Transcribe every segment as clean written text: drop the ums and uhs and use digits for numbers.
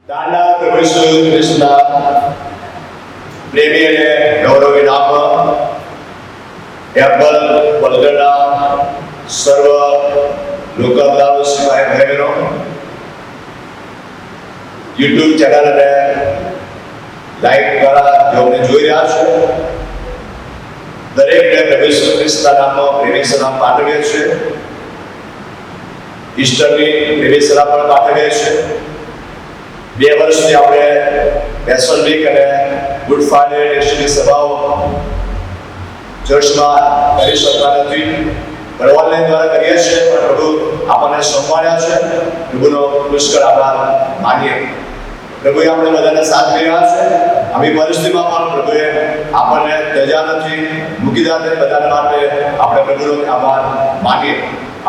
દાનના પ્રભુ ઈસુ ખ્રિસ્તના પ્રેમી અને ગૌરવી નામમાં એપલ વલગડના સર્વ લોકદારો સિવાય બહેનો યુટ્યુબ ચેનલને લાઈક દ્વારા જેઓને જોઈ રહ્યા છે દરેકને પ્રભુ ઈસુ ખ્રિસ્તના નામમાં પ્રેમી સલામ પાઠવીએ છીએ. ઈસ્ટરની પ્રેમી સલામ પણ પાઠવીએ છીએ. 2 વર્ષથી આપણે પેશન વીક અને ગુડ ફ્રાઇડે ટેસ્ટની સભાઓ ચર્ચમાં કરી શકતા નથી, પણ ઓનલાઈન દ્વારા કરીએ છીએ. પણ પ્રભુ આપણને સંભાળ્યા છે, પ્રભુનો પુષ્કળ આભાર માનીએ. પ્રભુએ આપણે બધાને સાથ રહ્યા છે. આવી પરિસ્થિતિમાં પણ પ્રભુએ આપણને ત્યજા નથી, મૂકી દીધા. બધાને માટે આપણે પ્રભુનો આભાર માનીએ.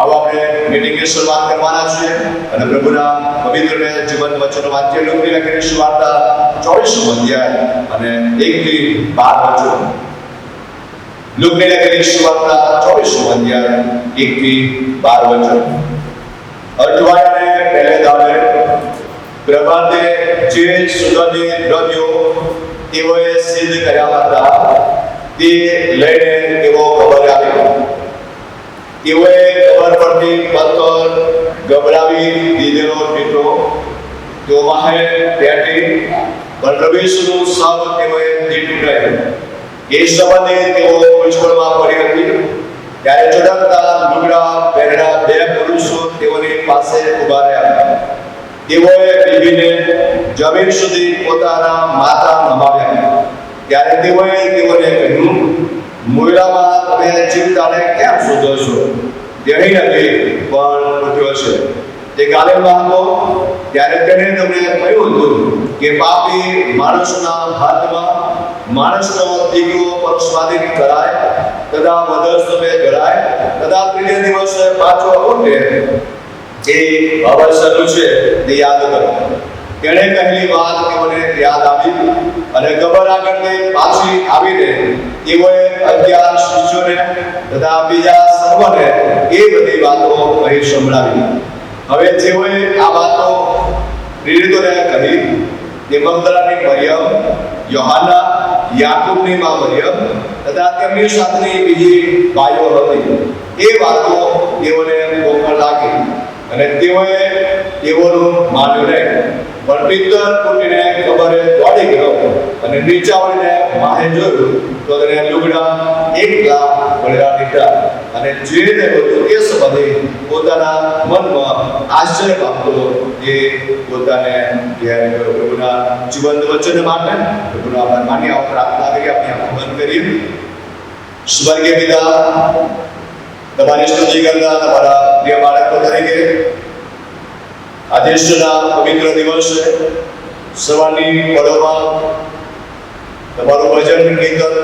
આવો આપણે મીટિંગની શરૂઆત કરવાના છીએ અને પ્રભુના પવિત્ર જીવન વચનો વાંચીએ. લુકની લખેલી સુવાર્તા 24મો અધ્યાય અને 1 થી 12 વચનો. લુકની લખેલી સુવાર્તા 24મો અધ્યાય 1 થી 12 વચનો. અઠવાડિયાને પહેલે દાડે પ્રભાતે જે સુગંધી દ્રવ્યો તેઓએ સિદ્ધ કર્યા હતા તે લઈને તેઓ ખબર આવી. તેઓએ ખબર પડતી પથ્થર ગભરાવી દીધેલો ટીટો તેઓ વાહે પેટી પણ પ્રભુ ઈસુનું સૌ તેઓએ જીત ઉડાવ્યું. એ સંબંધે તેઓ મુશ્કેલમાં પડી હતી. ત્યારે ચડકતા લુગડા પહેરેલા 2 પુરુષો તેઓની પાસે ઉભા રહ્યા. તેઓએ બીબીને જમીન સુધી પોતાના માથા નમાવ્યા. ત્યારે તેઓએ તેઓને કહ્યું, મૂળામાં તમે જીવતાને કેમ શોધો છો? તેની નથી પણ ઉઠ્યો છે. તે ગાલિલમાં હતો. ત્યારે તેણે તમને કહ્યું હતું કે પાપી માણસના હાથમાં માણસનો દીકરો પર સ્વાધીન કરાય, તથા વધુ સમય કરાય, તથા ત્રીજે દિવસે પાછો ઉઠે. એ અવસર છે તે યાદ કરો. તેણે કહેલી વાત તેઓને યાદ આવી અને ગભરાગણથી પાછી આવીને તેઓએ 11 શિષ્યોને તથા બીજા સર્વને એ બધી વાતો કહી સંભળાવી. હવે જેઓએ આ વાતો પ્રેરિતોને કહી તે મગદલાની મરિયમ, યોહાના, યાકૂબની માં મરિયમ તથા તેમની સાથેની બીજી ભાઈઓ હતી. એ વાતો તેઓને મોકળ લાગી અને તેઓએ તેઓનું માન્યું નહીં. પણ પિત્તર ફૂટીને ખબરે દોડી ગયો અને નીચાવીને માહે જોયું તો તેને લુગડા એકલા પડેલા દીધા. અને જે તે બધું એ સંબંધે પોતાના મનમાં આશ્ચર્ય પામતો એ પોતાને ઘેર ગયો. પ્રભુના જીવંત વચન માટે પ્રભુનો આભાર માની આવો પ્રાર્થના કરી આપણે આંખો બંધ કરીએ. સ્વર્ગીય પિતા, તમારી સ્તુતિ કરતા તમારા પ્રિય બાળકો તરીકે આજે પવિત્ર દિવસે સવારની પળોમાં તમારું ભજન, કીર્તન,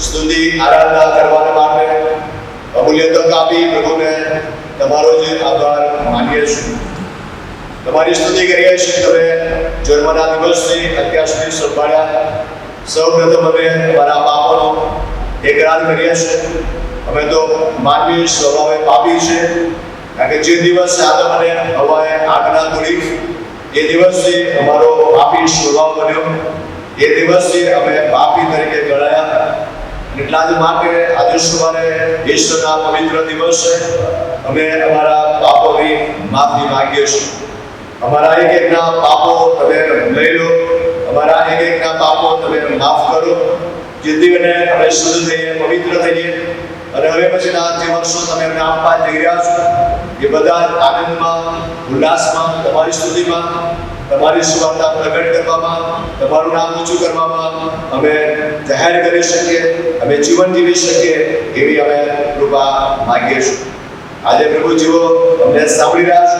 સ્તુતિ, આરાધના કરવા માટે અમૂલ્ય તક આપી પ્રભુને તમારો જે આભાર માનીએ છીએ. તમારી સ્તુતિ કરીએ છીએ. તમે જન્મના દિવસથી અત્યાર સુધી સંભાળ્યા. સૌ પ્રથમ અમે તમારા પાપોનો એકરાર કરીએ છીએ. અમે તો માનવી સ્વભાવે પાપી છે, કારણ કે જે દિવસે આદમ અને હવાએ આજ્ઞા તોડી એ દિવસથી અમારો પાપી સ્વભાવ બન્યો. એ દિવસથી અમે પાપી તરીકે ગણાયા. એટલા જ માટે આજે સવારે ઈશ્વરના પવિત્ર દિવસે અમે અમારા પાપોની માફી માંગીએ છીએ. અમારા એક એકના પાપો તમે લઈ લો. અમારા એક એકના પાપો તમે માફ કરો, જેથી કરીને અમે શુદ્ધ થઈએ, પવિત્ર થઈએ અને હવે પછીના જે વર્ષો તમે અમને આપવા જઈ રહ્યા છો એ બધા આનંદમાં, ઉલ્લાસમાં, તમારી સ્તુતિમાં, તમારી સુવાર્તા પ્રગટ કરવામાં, તમારું નામ ઊંચું કરવામાં અમે જાહેર કરી શકીએ, અમે જીવન જીવી શકીએ એવી અમે કૃપા માંગીએ છીએ. આજે પ્રભુ જીવો અમને સાંભળી રહ્યા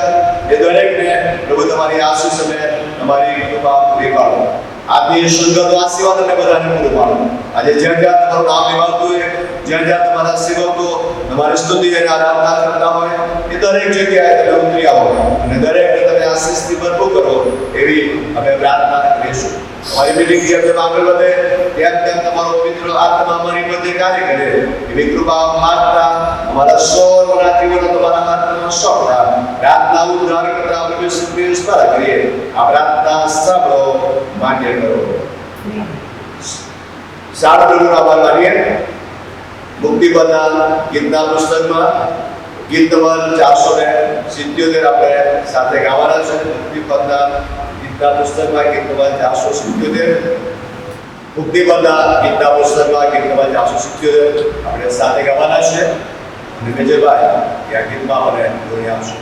છે એ દરેકને પ્રભુ તમારી આશીષ અને તમારી કૃપા પૂરી પાડો. આજની સુંદર આશીર્વાદ અને બધાને પૂરું પાડો. આજે જ્યાં જ્યાં તમારું નામ લેવાતું હોય, જ્યાં જ્યાં તમારા સેવકો તમારી સ્તુતિ અને આરાધના કરતા હોય એ દરેક જગ્યાએ તમે ઉતરી આવો અને દરેકને તમે આશીષથી ભરપૂર કરો એવી અમે પ્રાર્થના કરીશું. અમારી મીટિંગ જેમ જેમ આગળ વધે તેમ તેમ તમારો પવિત્ર આત્મા અમારી મધ્ય કાર્ય કરે એવી કૃપા માંગતા અમારા સૌના જીવનો તમારા હાથમાં સોંપતા પ્રાર્થના ઉદ્ધાર કરતા પ્રભુ ઈસુ ખ્રિસ્ત દ્વારા કરીએ. આ પ્રાર્થના સાંભળો, માન્ય કરો. સારા પ્રભુનો આભાર માનીએ. મુક્તિપદના ગીતના પુસ્તકમાં ગીત નંબર 477 આપણે સાથે ગાવાના છે. મુક્તિપદના ગીતના પુસ્તકમાં ગીત નંબર 477, મુક્તિપદના ગીતના પુસ્તકમાં ગીત નંબર 477 આપણે સાથે ગાવાના છે. અને મેજરભાઈ આ ગીતમાં આપણે જોઈ આવશે.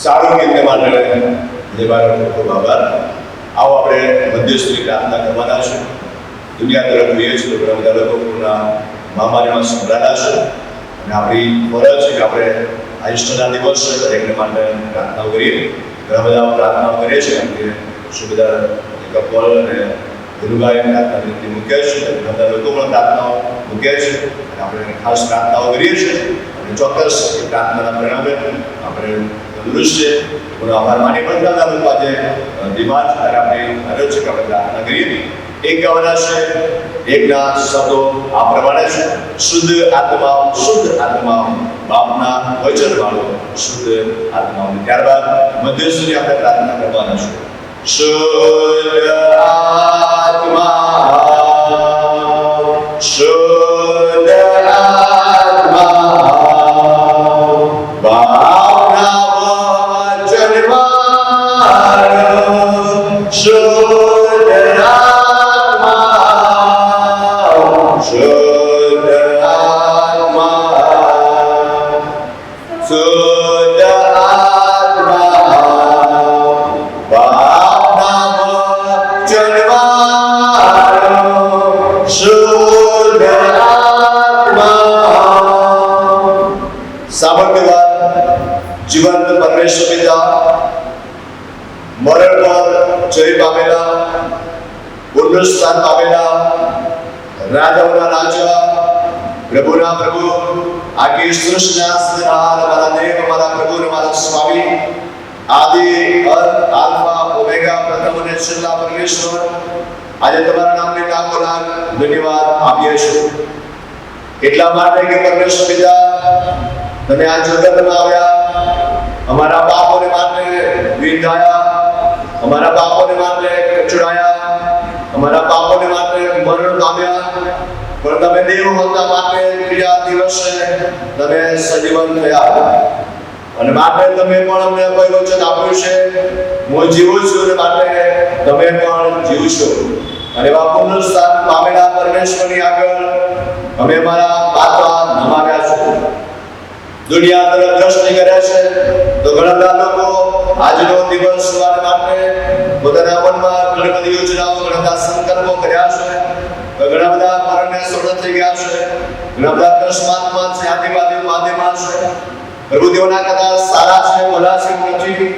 સારું ગીતને માટે દેવાનો ખૂબ આભાર. આવો આપણે મધ્યસ્થી પ્રાર્થના કરવાના છે. દુનિયા તરફ જોઈએ છીએ તો બધા લોકો પૂર્ણ મહામારીમાં સંકળાયેલા છે અને આપણી ફરજ છે કે આપણે આ ઈષ્ટના દિવસ છે દરેકને માટે પ્રાર્થનાઓ કરીએ. ઘણા બધા પ્રાર્થનાઓ કરીએ છીએ કે સુબેદાર કપલ અને ગુરુભાઈ પ્રાર્થના વિનંતી મૂક્યા છે. ઘણા બધા લોકો પણ પ્રાર્થનાઓ મૂક્યા છે અને આપણે ખાસ પ્રાર્થનાઓ કરીએ છીએ અને ચોક્કસ પ્રાર્થનાના પરિણામે આપણે તંદુરસ્ત છે. એનો આભાર માની પણ ઘણા લોકો આજે બીમાર છે ત્યારે આપણે ફરજ છે કે આપણે પ્રાર્થના કરીએ. એક ગાવાના છે, એકના શબ્દો આ પ્રમાણે છે: શુદ્ધ આત્મા બાપના વચન વાળો શુદ્ધ આત્મા. ત્યારબાદ મધ્ય સુધી આપણે પ્રાર્થના કરવાના છે. શુદ્ધ આત્મા બાપના વચન વાળો શુદ્ધ જીવંત પરમેશ્વર પિતા, મરણ પર જય પામેલા, પુનરુત્થાન પામેલા, રાજાઓના રાજા, પ્રભુના પ્રભુ, આખી સૃષ્ટિના સૃષ્ટિહાર, અમારા દેવ, અમારા પ્રભુ, અમારા સ્વામી, આદિ અંત, આલ્ફા ઓમેગા, પ્રથમ અને છેલ્લા પરમેશ્વર, આજે તમારા નામને લાખો લાખ ધન્યવાદ આપીએ છીએ. એટલા માટે કે પરમેશ્વર પિતા, તમે આ જગતમાં આવ્યા, અમારા પાપોને માટે વિંધાયા, અમારા પાપોને માટે કચડાયા, અમારા પાપોને માટે મરણ પામ્યા, પણ તમે દેવ હોતા માટે ત્રીજા દિવસે તમે સજીવન થયા. અને માટે તમે પણ અમને કોઈ વચન આપ્યું છે, હું જીવું છું અને માટે તમે પણ જીવશો. અને એવા પુનરુત્થાન પામેલા પરમેશ્વરની આગળ અમે અમારા પાપા નમાવ્યા છે. દુનિયા તરફ દ્રષ્ટિ કરે છે તો ઘણા બધા લોકો આજનો દિવસ સવાર માટે પોતાના મનમાં ઘણી બધી યોજનાઓ, ઘણા બધા સંકલ્પો કર્યા છે, ઘણા બધા મરણને સોડા થઈ ગયા છે, ઘણા બધા અકસ્માતમાં છે, આદિવાદીમાં છે. પ્રભુ દેવના કદાચ સારા છે, ભલા છે નથી,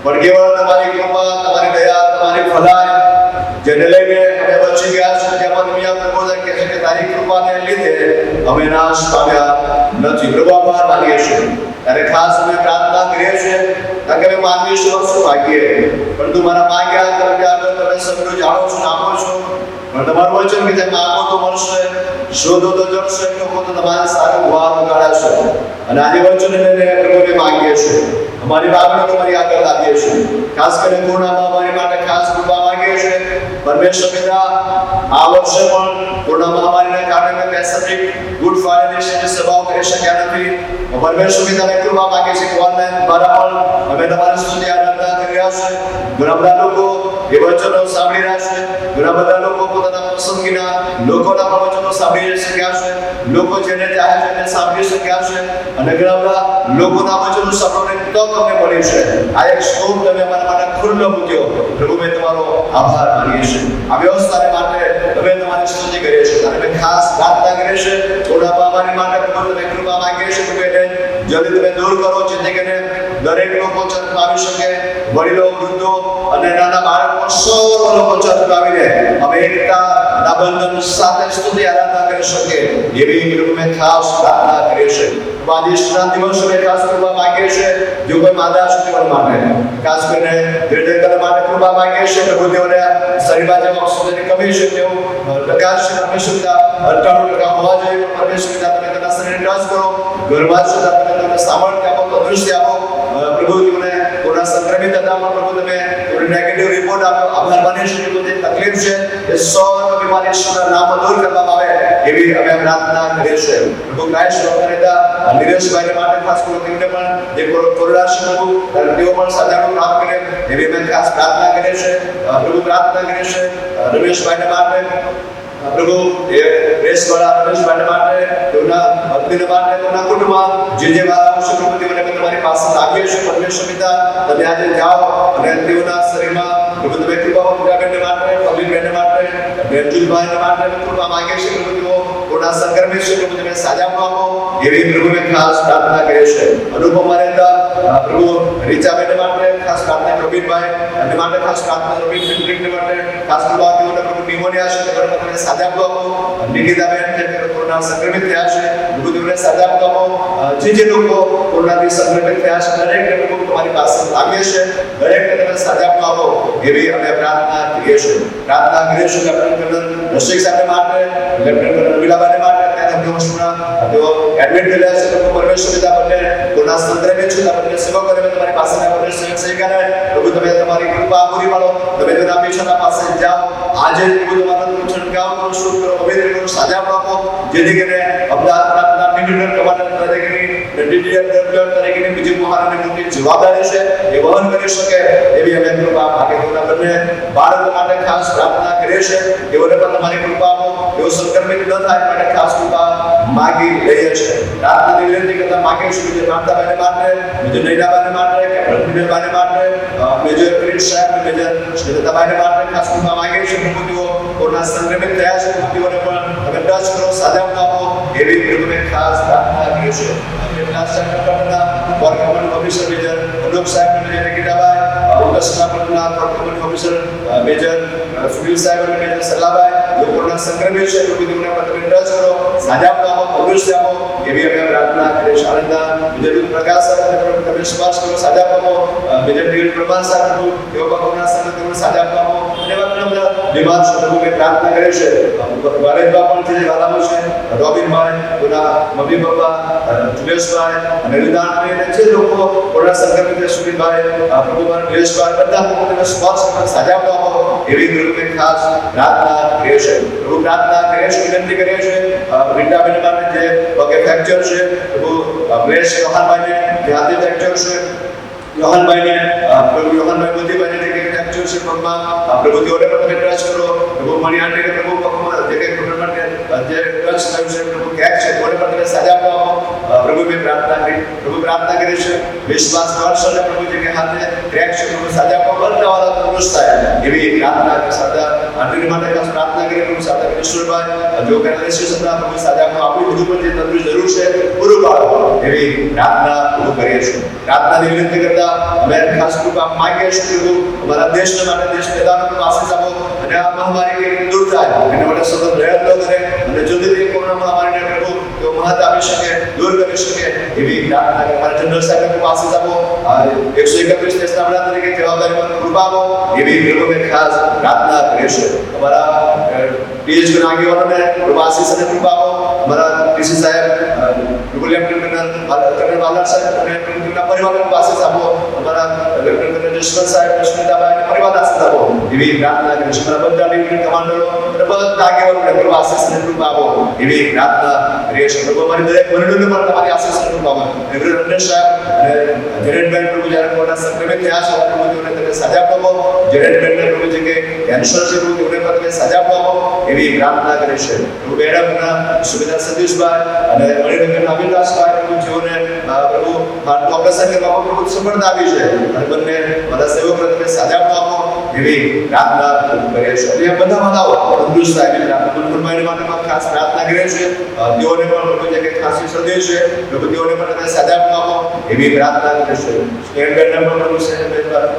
પણ કેવળ તમારી કૃપા, તમારી દયા, તમારી ભલાઈ જેને લઈને અમે બચી ગયા છે, જેમાં તમે પ્રભુ કહે છે કે તારી કૃપાને લીધે અમે નાશ પામ્યા નથી. પ્રભુ આભાર માનીએ છીએ. ત્યારે ખાસ અમે પ્રાર્થના કરીએ છીએ, કારણ કે અમે માનવી શું ભાગ્યે, પરંતુ મારા માગ્યા કરતા આગળ તમે સગળું જાણો છો, આપો છો. પણ તમારું વચન કે જેમ માગો તો મળશે, શોધો તો જળશે, કહો તો તમારે સારું વાર ઉગાડાશે. અને આજે વચન લઈને પ્રભુને માગીએ છીએ, અમારી માગણીઓ તમારી આગળ લાવીએ છીએ. ખાસ કરીને કોરોનામાં અમારી માટે ખાસ કૃપા માગીએ છીએ. પરમેશ્વર પિતા, આ વર્ષે પણ કોરોના મહામારીના કારણે અમે પેસિફિક ગુડ ફ્રાઇડેની સભાઓ કરી શક્યા નથી. પરમેશ્વર પિતાને કૃપા માગીએ છીએ કે ઓનલાઈન દ્વારા પણ અમે તમારી સ્તુતિ આરાધના કરી રહ્યા છે. ઘણા બધા લોકો એ વચનો સાંભળી રહ્યા છે, ઘણા બધા લોકો પોતાના પસંદગીના લોકોના પ્રવચનો સાંભળી શક્યા છે, લોકો જેને ચાહે છે તેને સાંભળી શક્યા છે, અને ઘણા બધા લોકોના વચનો સાંભળવાની તક અમને મળી છે. આ એક સ્કોપ તમે અમારા માટે ખુલ્લો મૂક્યો. પ્રભુ મેં તમારો આભાર માનીએ છીએ. આ વ્યવસ્થાને માટે તમે તમારી સ્તુતિ કરીએ છીએ, અને મેં ખાસ પ્રાર્થના કરીએ છીએ કોરોના મહામારી માટે પ્રભુ તમે કૃપા માંગીએ છીએ કે એને જલ્દી તમે દૂર કરો, જેથી કરીને દરેક લોકો ચર્ચ આવી શકે, વડીલો, વૃદ્ધો અને નાના બાળકો સૌ લોકો ચર્ચ આવીને અમે એકતાના બંધન સાથે સ્તુતિ આરાધના કરી શકીએ, એવી પ્રભુ મેં ખાસ પ્રાર્થના કરીએ છીએ. આજના દિવસો મેં ખાસ કૃપા માંગીએ છીએ, જો કોઈ માદા શુદ્ધિકરણ માટે, ખાસ કરીને હૃદય માટે કૃપા માંગીએ છીએ. પ્રભુ દેવને શરીરમાં જેમ ઓક્સિજનની કમી છે તેવું પ્રકાશ છે, પરમેશ્વરતા 98% હોવા જોઈએ. પરમેશ્વરતા તમે તેના શરીરને ટચ કરો, ઘરમાં સુધા તમે તેમને સામર્થ્ય આપો, તંદુરસ્તી આપો. પ્રભુ દેવને કોરોના સંક્રમિત હતા પણ પ્રભુ તમે નેગેટિવ રિપોર્ટ આપો. આભાર માનીએ છીએ કે બધી તકલીફ છે એ સૌ બીમારી ઈશ્વરના નામમાં દૂર કરવામાં આવે, એવી અમે પ્રાર્થના કરીએ છીએ. પ્રભુ ક્રાઇસ્ટ ડોક્ટરના નિરેશભાઈને માટે ખાસ કરીને તેમને પણ જે કોરોના છે પ્રભુ તેઓ પણ સાધારણ પ્રાપ્ત કરે, એવી અમે ખાસ પ્રાર્થના કરીએ છીએ. પ્રભુ પ્રાર્થના કરીએ છીએ રમેશભાઈને માટે, પ્રભુ એ રેસવાળા રમેશભાઈને માટે, તેઓના ભક્તિને માટે, તેઓના કુટુંબમાં જે વાળા છે પ્રભુ તેઓને તમારી પાસે લાવીએ છીએ. પરમેશ્વર પિતા તમે આજે જાઓ અને તેઓના શરીરમાં પ્રભુ તમે કૃપા પૂજાબેનને માટે, પબ્લિકબેનને માટે, બેનજુલભાઈને માટે કૃપા માંગીએ છીએ. પ્રભુ તેઓ કોરોના સંક્રમિત છે, પ્રભુ તમે સાજા આપો, એવી પ્રભુ મેં ખાસ પ્રાર્થના કરીએ છીએ. અનુપમા રહેતા પ્રભુ રીચાબેનને માટે ખાસ પ્રાર્થના, પ્રવીણભાઈ અને માટે ખાસ પ્રાર્થના, પ્રવીણ ફિલ્ડિંગને માટે ખાસ કૃપા, તેઓને પ્રભુ નિમોનિયા છે તેઓને તમે સાજા આપો. નિકિતાબેન જે કોરોના સંક્રમિત થયા છે પ્રભુ તેઓને સાજા આપો. જે લોકો કોરોનાથી સંક્રમિત થયા છે દરેકને પ્રભુ તમારી પાસે લાવીએ છીએ, દરેકને તમે સાજા આપો, એવી અમે પ્રાર્થના કરીએ છીએ. પ્રાર્થના કરીએ છીએ લેફ્ટનન્ટ કર્નલ રસિક સાહેબ માટે, લેફ્ટનન્ટ કર્નલ વિલાબાને માટે, ત્યારે તેઓ એડમિટ થયેલા છે. પ્રભુ પરમેશ્વર પિતા બંને કોરોના સંક્રમિત છે, તમને સેવકોને તમારી પાસે સહી કરે. પ્રભુ તમે તમારી કૃપા પૂરી પાડો, તમે તેના પીછાના પાસે જાઓ. આજે પ્રભુ તમારો છંટકાવ કરો, શુદ્ધ કરો, પવિત્ર કરો, સાજા આપો, જેથી કરીને અમદાવાદ પ્રાર્થના મિનિસ્ટર કમાન્ડર તરીકેની તરીકેની બીજી મહાન મોટી જવાબદારી છે એ વહન કરી શકે, એવી અમે કૃપા માગે. તેઓના બંને બાળકો માટે ખાસ પ્રાર્થના કરીએ છીએ, તેઓને પણ તમારી કૃપા આપો, તેઓ સંક્રમિત ન થાય માટે ખાસ કૃપા માગી લઈએ છીએ. પ્રાર્થનાની વિનંતી કરતા માગીએ છીએ જે પ્રાર્થનાભાઈને માટે, મેજર નૈનાભાઈને માટે, કેપ્ટનભાઈને માટે, મેજર પ્રિન્સ સાહેબ, મેજર શ્રીદત્તાભાઈને માટે ખાસ કૃપા માગીએ છીએ. પ્રભુ તેઓ કોરોના સંક્રમિત થયા છે, તેઓને પણ તમે ટચ કરો, સાજા આપો, એવી પ્રભુને ખાસ પ્રાર્થના કરીએ છીએ. કોર કમાન્ડ ઓફિસર મેજર અનોપ સાહેબ મેજર ગીતાભાઈ, ઉત્તરસના પરના core command officer major Sunil સાહેબ મેજર સલાભાઈ, જો કોરોના સંક્રમિત છે તો તેમને પત્ર રજ કરો, સાજા આપો, તંદુરસ્તી આપો, એવી અમે પ્રાર્થના કરીએ. શારદા મેજર પ્રકાશ સાહેબ તમે સ્પર્શ કરો, સાજા આપો, મેજર ડીલ પ્રભાસ સાહેબ તેઓ કોરોના સંક્રમિત સાજા આપો, અને એવા ઘણા બધા બીમાર છે તો અમે પ્રાર્થના કરીએ છે. વારેદબા પણ છે વાલામો છે, રોબિનભાઈ, કોના મમ્મી પપ્પા, જુલેશભાઈ અને રીદાનભાઈ અને જે લોકો કોરોના સંક્રમિત છે, સુનિલભાઈ, પ્રભુભાઈ, નિલેશભાઈ, બધા લોકોને સ્પર્શ કરો, સાજા આપો, એવી ગ્રુપે ખાસ પ્રાર્થના કરીએ છે. પ્રભુ પ્રાર્થના કરીએ છે, વિનંતી કરીએ છે. રીટાબેન માટે જે પગે ફ્રેક્ચર છે, પ્રભુ બ્લેસ યોહાનભાઈને જે હાથે ફ્રેક્ચર છે, યોહાનભાઈને પ્રભુ યોહાનભાઈ મોદીભાઈને જે ફ્રેક્ચર છે પગમાં, પ્રભુ તેઓને પણ તમે ટચ કરો. પ્રભુ મણિયાને પ્રભુ પગમાં જે કંઈ પ્રોબ્લેમ જે ટચ થયું છે, પ્રભુ ક્યાંક છે તેઓને પણ તમે સાજા આપો. પ્રભુ મેં પ્રાર્થના કરી, પ્રભુ પ્રાર્થના કરી છે વિશ્વાસ કરશો પ્રભુ જે કે હાથે ક્રેક છે પ્રભુ સાજા આપો, બધા વાળા તંદુરસ્ત થાય એવી પ્રાર્થના કરી. સાદા આંતરિક માટે ખાસ પ્રાર્થના કરી. પ્રભુ સાદા ઈશ્વરભાઈ જો પેરાલિસિસ હતા પ્રભુ સાજા આપો, આપણી બધું પણ જે તંદુરસ્ત જરૂર છે પૂરું પાડો એવી પ્રાર્થના પ્રભુ કરીએ છીએ. પ્રાર્થનાની વિનંતી કરતા અમે ખાસ કૃપા માંગીએ છીએ પ્રભુ અમારા દેશને માટે દેશ મેદાનો આશીષ આપો અને આ મહામારી કે દૂર થાય એના માટે સતત પ્રયત્નો કરે અને જલ્દીથી કોરોના મહામારીને પ્રભુ તેઓ મહત આપી શકે, દૂર કરી શકે એવી પ્રાર્થના કરે. અમારા જનરલ સાહેબને ખૂબ આશીષ આપો, 131 દેશના વડા તરીકે જવાબદારી પર કૃપા આપો એવી પ્રભુ ખાસ પ્રાર્થના કરીએ છીએ. અમારા પીએચના આગેવાનોને ખૂબ આશીષ અને કૃપા આપો. અમારા ટીસી સાહેબ લેફ્ટનન્ટ કર્નલ બાલક સાહેબ અને તેમના પરિવારને ખૂબ આશીષ આપો. અમારા લેફ્ટનન્ટ કર્નલ જશવંત સાહેબ, સ્મિતાભાઈ પરિવાર આશીષ આપો એવી પ્રાર્થના કરીએ છીએ. અમારા બધા ડિવિઝન કમાન્ડરો અને બધા આગેવાનોને ખૂબ આશીષ અને કૃપા આપો એવી પ્રાર્થના કરીએ છીએ. પ્રભુ અમારી દરેક મંડળીને પણ તમારી આશીષ અને કૃપા આપો. રંજન સાહેબ અને જયંતભાઈ પ્રભુ જ્યારે કોરોના સંક્રમિત થયા છે પ્રભુ તેઓને તમે સાજા આપો. જયંતભાઈને પ્રભુ જે કે કેન્સર છે પ્રભુ તેઓને પણ તમે સાજા આપો એવી પ્રાર્થના કરીએ છીએ. પ્રભુ બેડાના સુબેદાર સતીશભાઈ અને મણિરંજન અભિલાષભાઈ પ્રભુ જેઓને પ્રભુ હાર્ટ ઓપરેશન કરવામાં પ્રભુ સફળતા આવી છે અને બંને બધા સેવકોને તમે સાજા આપો એવી પ્રાર્થના કરીએ છીએ. અને બધા માતાઓ તંદુરસ્ત થાય એવી પ્રાર્થના મનમોહનભાઈ માટે પણ ખાસ પ્રાર્થના કરીએ છીએ. તેઓને પણ પ્રભુ જે કંઈ ખાંસી શરદી છે પ્રભુ તેઓને પણ તમે સાજા આપો એવી પ્રાર્થના કરીએ છીએ. સ્ટેન્ડર્ડને પણ પ્રભુ છે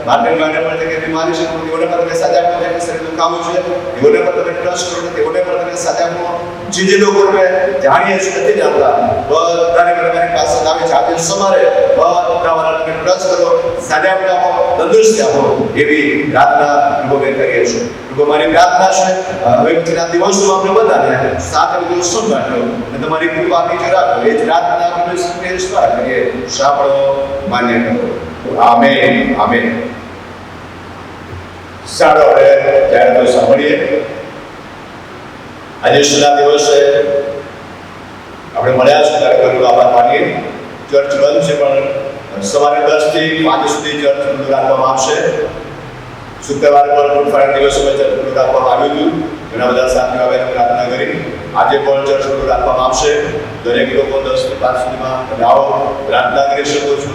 માર્ટિનભાઈને પણ જે કંઈ બીમારી છે તેઓને પણ તમે સાજા આપો, જે શરીર દુખાવો છે તેઓને પણ તમે ટ્રસ્ટ કરો, તેઓને પણ તમે સાજા આપો. જે લોકો અમે જાણીએ છીએ નથી જાણતા બધાને તમારી પાસે આવે છે આજે સવારે બધા વાળાને ટ્રસ્ટ કરો, સાજા આપો, તંદુરસ્તી આપો એવી પ્રાર્થના પ્રભુ કરીએ છીએ. પ્રભુ મારી પ્રાર્થના છે હવે પછીના દિવસોમાં આપણે બધાને સાથે બધું સંભાળો અને તમારી કૃપા નીચે રાખો એ જ પ્રાર્થના આપણે સ્પેશમાં કરીએ. સાંભળો, માન્ય કરો. Amen, amen. સારો હવે ત્યારે તો સાંભળીએ. આજે છેલ્લા દિવસે આપણે મળ્યા છે ત્યારે કરવું આભાર માનીએ. ચર્ચ બંધ છે પણ સવારે 10 થી 5 સુધી ચર્ચ ખુલ્લું રાખવામાં આવશે. શુક્રવારે પણ ગુડ ફ્રાઇડે દિવસોમાં ચર્ચ ખુલ્લું રાખવામાં આવ્યું હતું. ઘણા બધા સાથીઓ આવીને પ્રાર્થના કરી. આજે પણ ચર્ચ ખુલ્લું રાખવામાં આવશે. દરેક લોકો 10 થી 5 સુધીમાં આવો, પ્રાર્થના કરી શકો છો,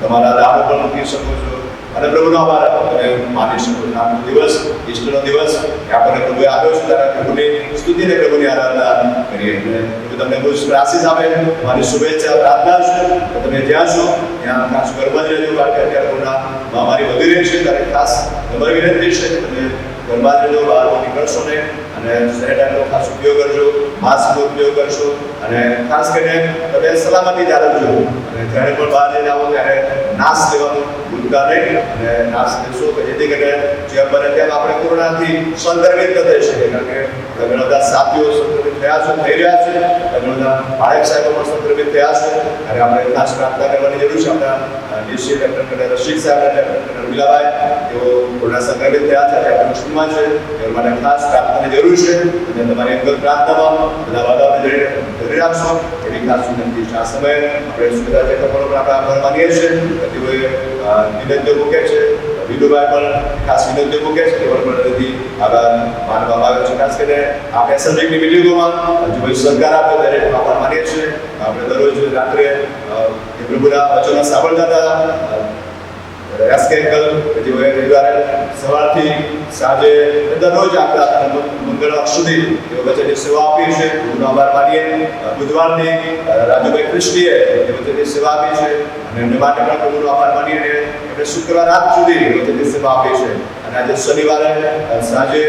તમારા લાભો પણ મૂકી શકો છો અને પ્રભુનો આભાર અને માની શકો છો. આજનો દિવસ ઈસ્ટરનો દિવસ આપણને પ્રભુએ આપ્યો છે ત્યારે પ્રભુની સ્તુતિને પ્રભુની આરાધના કરીએ. પ્રભુ તમને બહુ આશીષ આપે. મારી શુભેચ્છા પ્રાર્થના છે તમે જ્યાં છો ત્યાં ખાસ ઘરમાં જ રહેજો, કારણ કે અત્યારે કોરોના મહામારી વધી રહી છે ત્યારે ખાસ તમારી વિનંતી છે કે તમે ઘરમાં જ રહેજો, બહાર નીકળશો નહીં અને સેનેટાઈઝરનો ખાસ ઉપયોગ કરજો, માસ્કનો ઉપયોગ કરશો અને ખાસ કરીને તમે સલામતી જાળવજો. અને જ્યારે પણ બહાર જઈને આવો ત્યારે નાશ લેવાનું ભૂલતા નહીં અને નાશ લેશો કે જેથી કરીને જેમ બને તેમ આપણે કોરોનાથી સંક્રમિત ન થઈ શકીએ. કારણ કે ઘણા બધા સાથીઓ સંક્રમિત થયા છે, થઈ રહ્યા છે, ઘણા બધા બાળક સાહેબો પણ સંક્રમિત થયા છે અને આપણે ખાસ પ્રાર્થના કરવાની જરૂર છે. આપણા ડીસી લેફ્ટનન્ટ રશીદ સાહેબ અને લેફ્ટનન્ટ વિલાભાઈ તેઓ કોરોના સંક્રમિત થયા છે, આપણે મુશ્કેલમાં છે, એ માટે ખાસ પ્રાર્થનાની જરૂર છે અને તમારી અંગત પ્રાર્થનામાં બધા વાદાઓને જોડી રાખશો એવી ખાસ વિનંતી છે. આ સમયે આપણે સુવિધા જે પણ આપણા આભાર માનીએ છીએ તેઓએ વિનંતીઓ મૂકે છે. વિનુભાઈ પણ ખાસ વિનંતીઓ મૂકે છે, તેઓ પણ હૃદયથી આભાર માનવામાં આવે છે. ખાસ કરીને આપણે એસેમ્બલીની મિટિંગોમાં જો સહકાર આપે ત્યારે આભાર માનીએ છીએ. આપણે દરરોજ રાત્રે પ્રભુના વચનો સાંભળતા હતા. એસકેકલ જે હોય રવિવારે સવારથી સાંજે દરરોજ આપણા મંગળવાર સુધી એ વચ્ચેની સેવા આપી છે. એમનો આભાર માનીએ. બુધવારથી રાજુભાઈ કૃષ્ણીએ એ વચ્ચેની સેવા આપી છે અને એમને માટે પણ પ્રભુનો આભાર માનીએ. એમણે શુક્રવાર રાત સુધી એ વચ્ચેની સેવા આપી છે. અને આજે શનિવારે સાંજે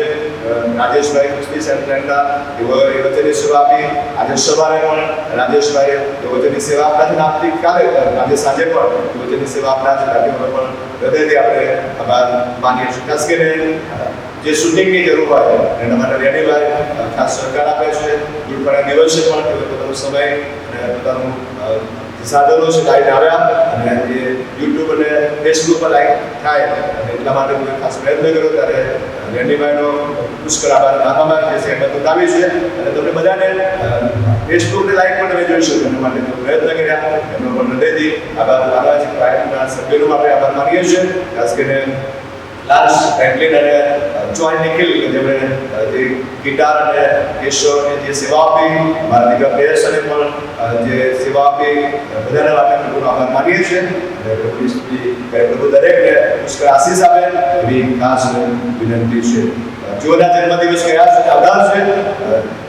રાજેશભાઈ કૃષ્ણી સેન્ટરના એ વચ્ચેની સેવા આપી. આજે સવારે પણ રાજેશભાઈએ એ વચ્ચેની સેવા આપતા છે. આવતીકાલે આજે સાંજે પણ એ વચ્ચેની સેવા આપતા છે. પણ હૃદયથી આપણે આભાર માનીએ છીએ. ખાસ કરીને જે શૂટિંગની જરૂર હોય એના માટે રેડીભાઈ ખાસ સહકાર આપે છે. ગુરુપૂર્ણિમા દિવસે પણ તેઓ પોતાનો સમય અને પોતાનું સાધનો છે લાઈન આવ્યા અને જે યુટ્યુબ અને ફેસબુક પર લાઈક થાય અને એટલા માટે હું ખાસ પ્રયત્ન કર્યો. ત્યારે રેડીભાઈનો પુષ્કળ આભાર માનવામાં જે છે એમને બતાવી છે અને તમને બધાને ફેસબુકને લાઈક પણ તમે જોઈ શકો. એના માટે પ્રયત્ન કર્યા. એમનો પણ હૃદયથી આભાર માનવા છે. ક્લાયન્ટના સભ્યોનો માટે આભાર માનીએ છીએ. ખાસ કરીને લાર્સ ફ્રેન્કલિન અને જોય નિખિલ જેમણે જે ગિટાર અને કેશોરની જે સેવા આપી, મારા દીકરા પ્રેયર્સને પણ જે સેવા આપી, બધાના માટે પ્રભુનો આભાર માનીએ છીએ. પ્રભુ દરેકને પુષ્કળ આશીષ આપે એવી ખાસ વિનંતી છે. જુઓના જન્મદિવસ કયા છે આવનાર છે,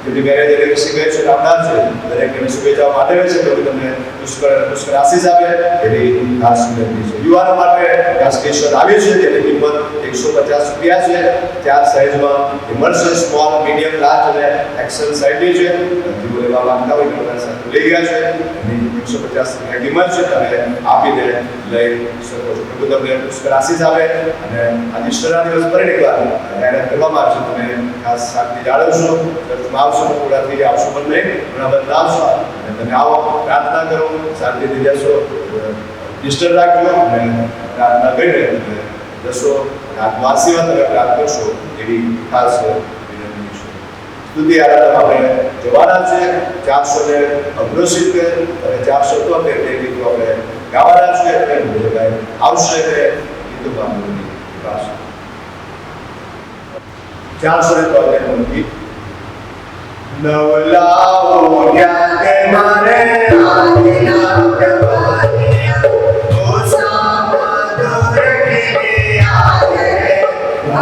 જેમની મેરેજ એનિવર્સરી ગઈ છે આવનાર છે, દરેકને શુભેચ્છાઓ પાઠવે છે. પ્રભુ તમને પુષ્કળ આશીષ આપે એવી ખાસ વિનંતી છે. યુવાનો માટે ખાસ કેશોર આવી છે જેની કિંમત ₹150 છે. 4 સાઇઝમાં મળશે. સ્મોલ, મીડિયમ, લાર્જ અને એક્સેલ સાઇઝની છે. જેઓ લેવા માંગતા હોય તો સાથે લઈ ગયા છે. એની ₹150 કિંમત છે. તમે આપીને લઈ શકો છો. પ્રભુ તમને પુષ્કળ આશીષ આપે અને આજે ઈશ્વરના દિવસ પર એકવાર મહેનત કરવામાં આવશે. તમે ખાસ શાંતિ જાળવશો, ચર્ચમાં આવશો, થોડાથી આવશો પણ નહીં, ઘણા બધા આવશો અને તમે આવો, પ્રાર્થના કરો, શાંતિથી જશો, ડિસ્ટર્બ રાખજો અને પ્રાર્થના કરીને તમે જશો. આત્માશીર્વાદ તમે પ્રાપ્ત કરશો એવી ખાસ વિનંતી છે. સ્તુતિ આરાધના આપણે જવાના છે. 469 અને 473 ગીતો આપણે ગાવાના છે. આવશે એટલે ગીતોમાં ભાષા 473 ગીત. નવલાઓ યાદે મારે આજના પ્રભાતિયા ઓ સામદુર કી યાદે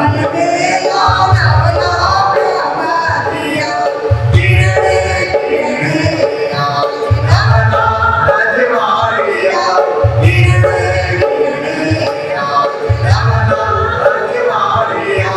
અલબેલા નવલા પ્રભાતિયા કિરણે કિરણે આજના અજવાળિયા કિરણે કિરણે આજના અજવાળિયા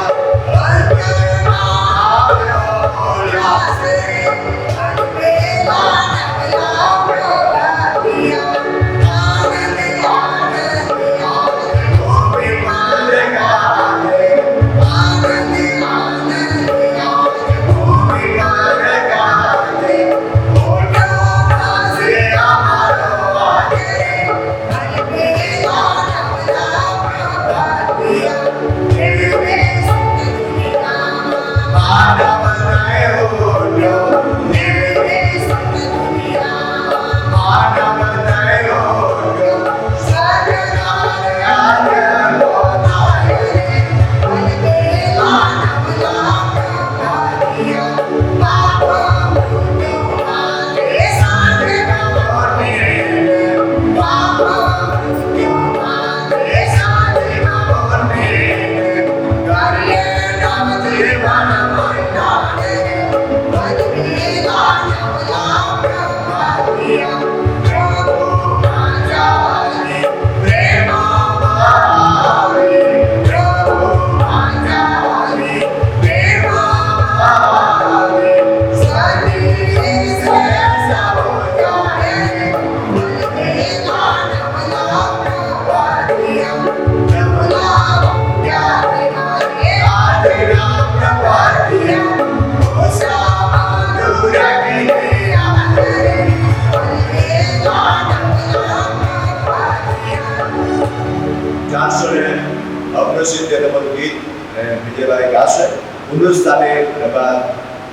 વિજયભાઈ ગાશે. હિન્દુસ્તાને પ્રભાત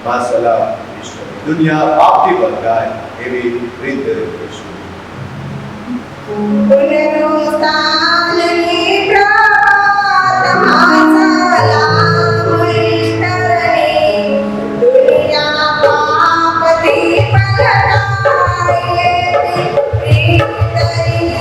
માસલા દુનિયા પાપથી બંધાય એવી રીત કરીશું. પુનરુત્થાનની પ્રભાત માસલામણી કરણી દુનિયા પાપથી પલટાય એવી રીત કરીશું.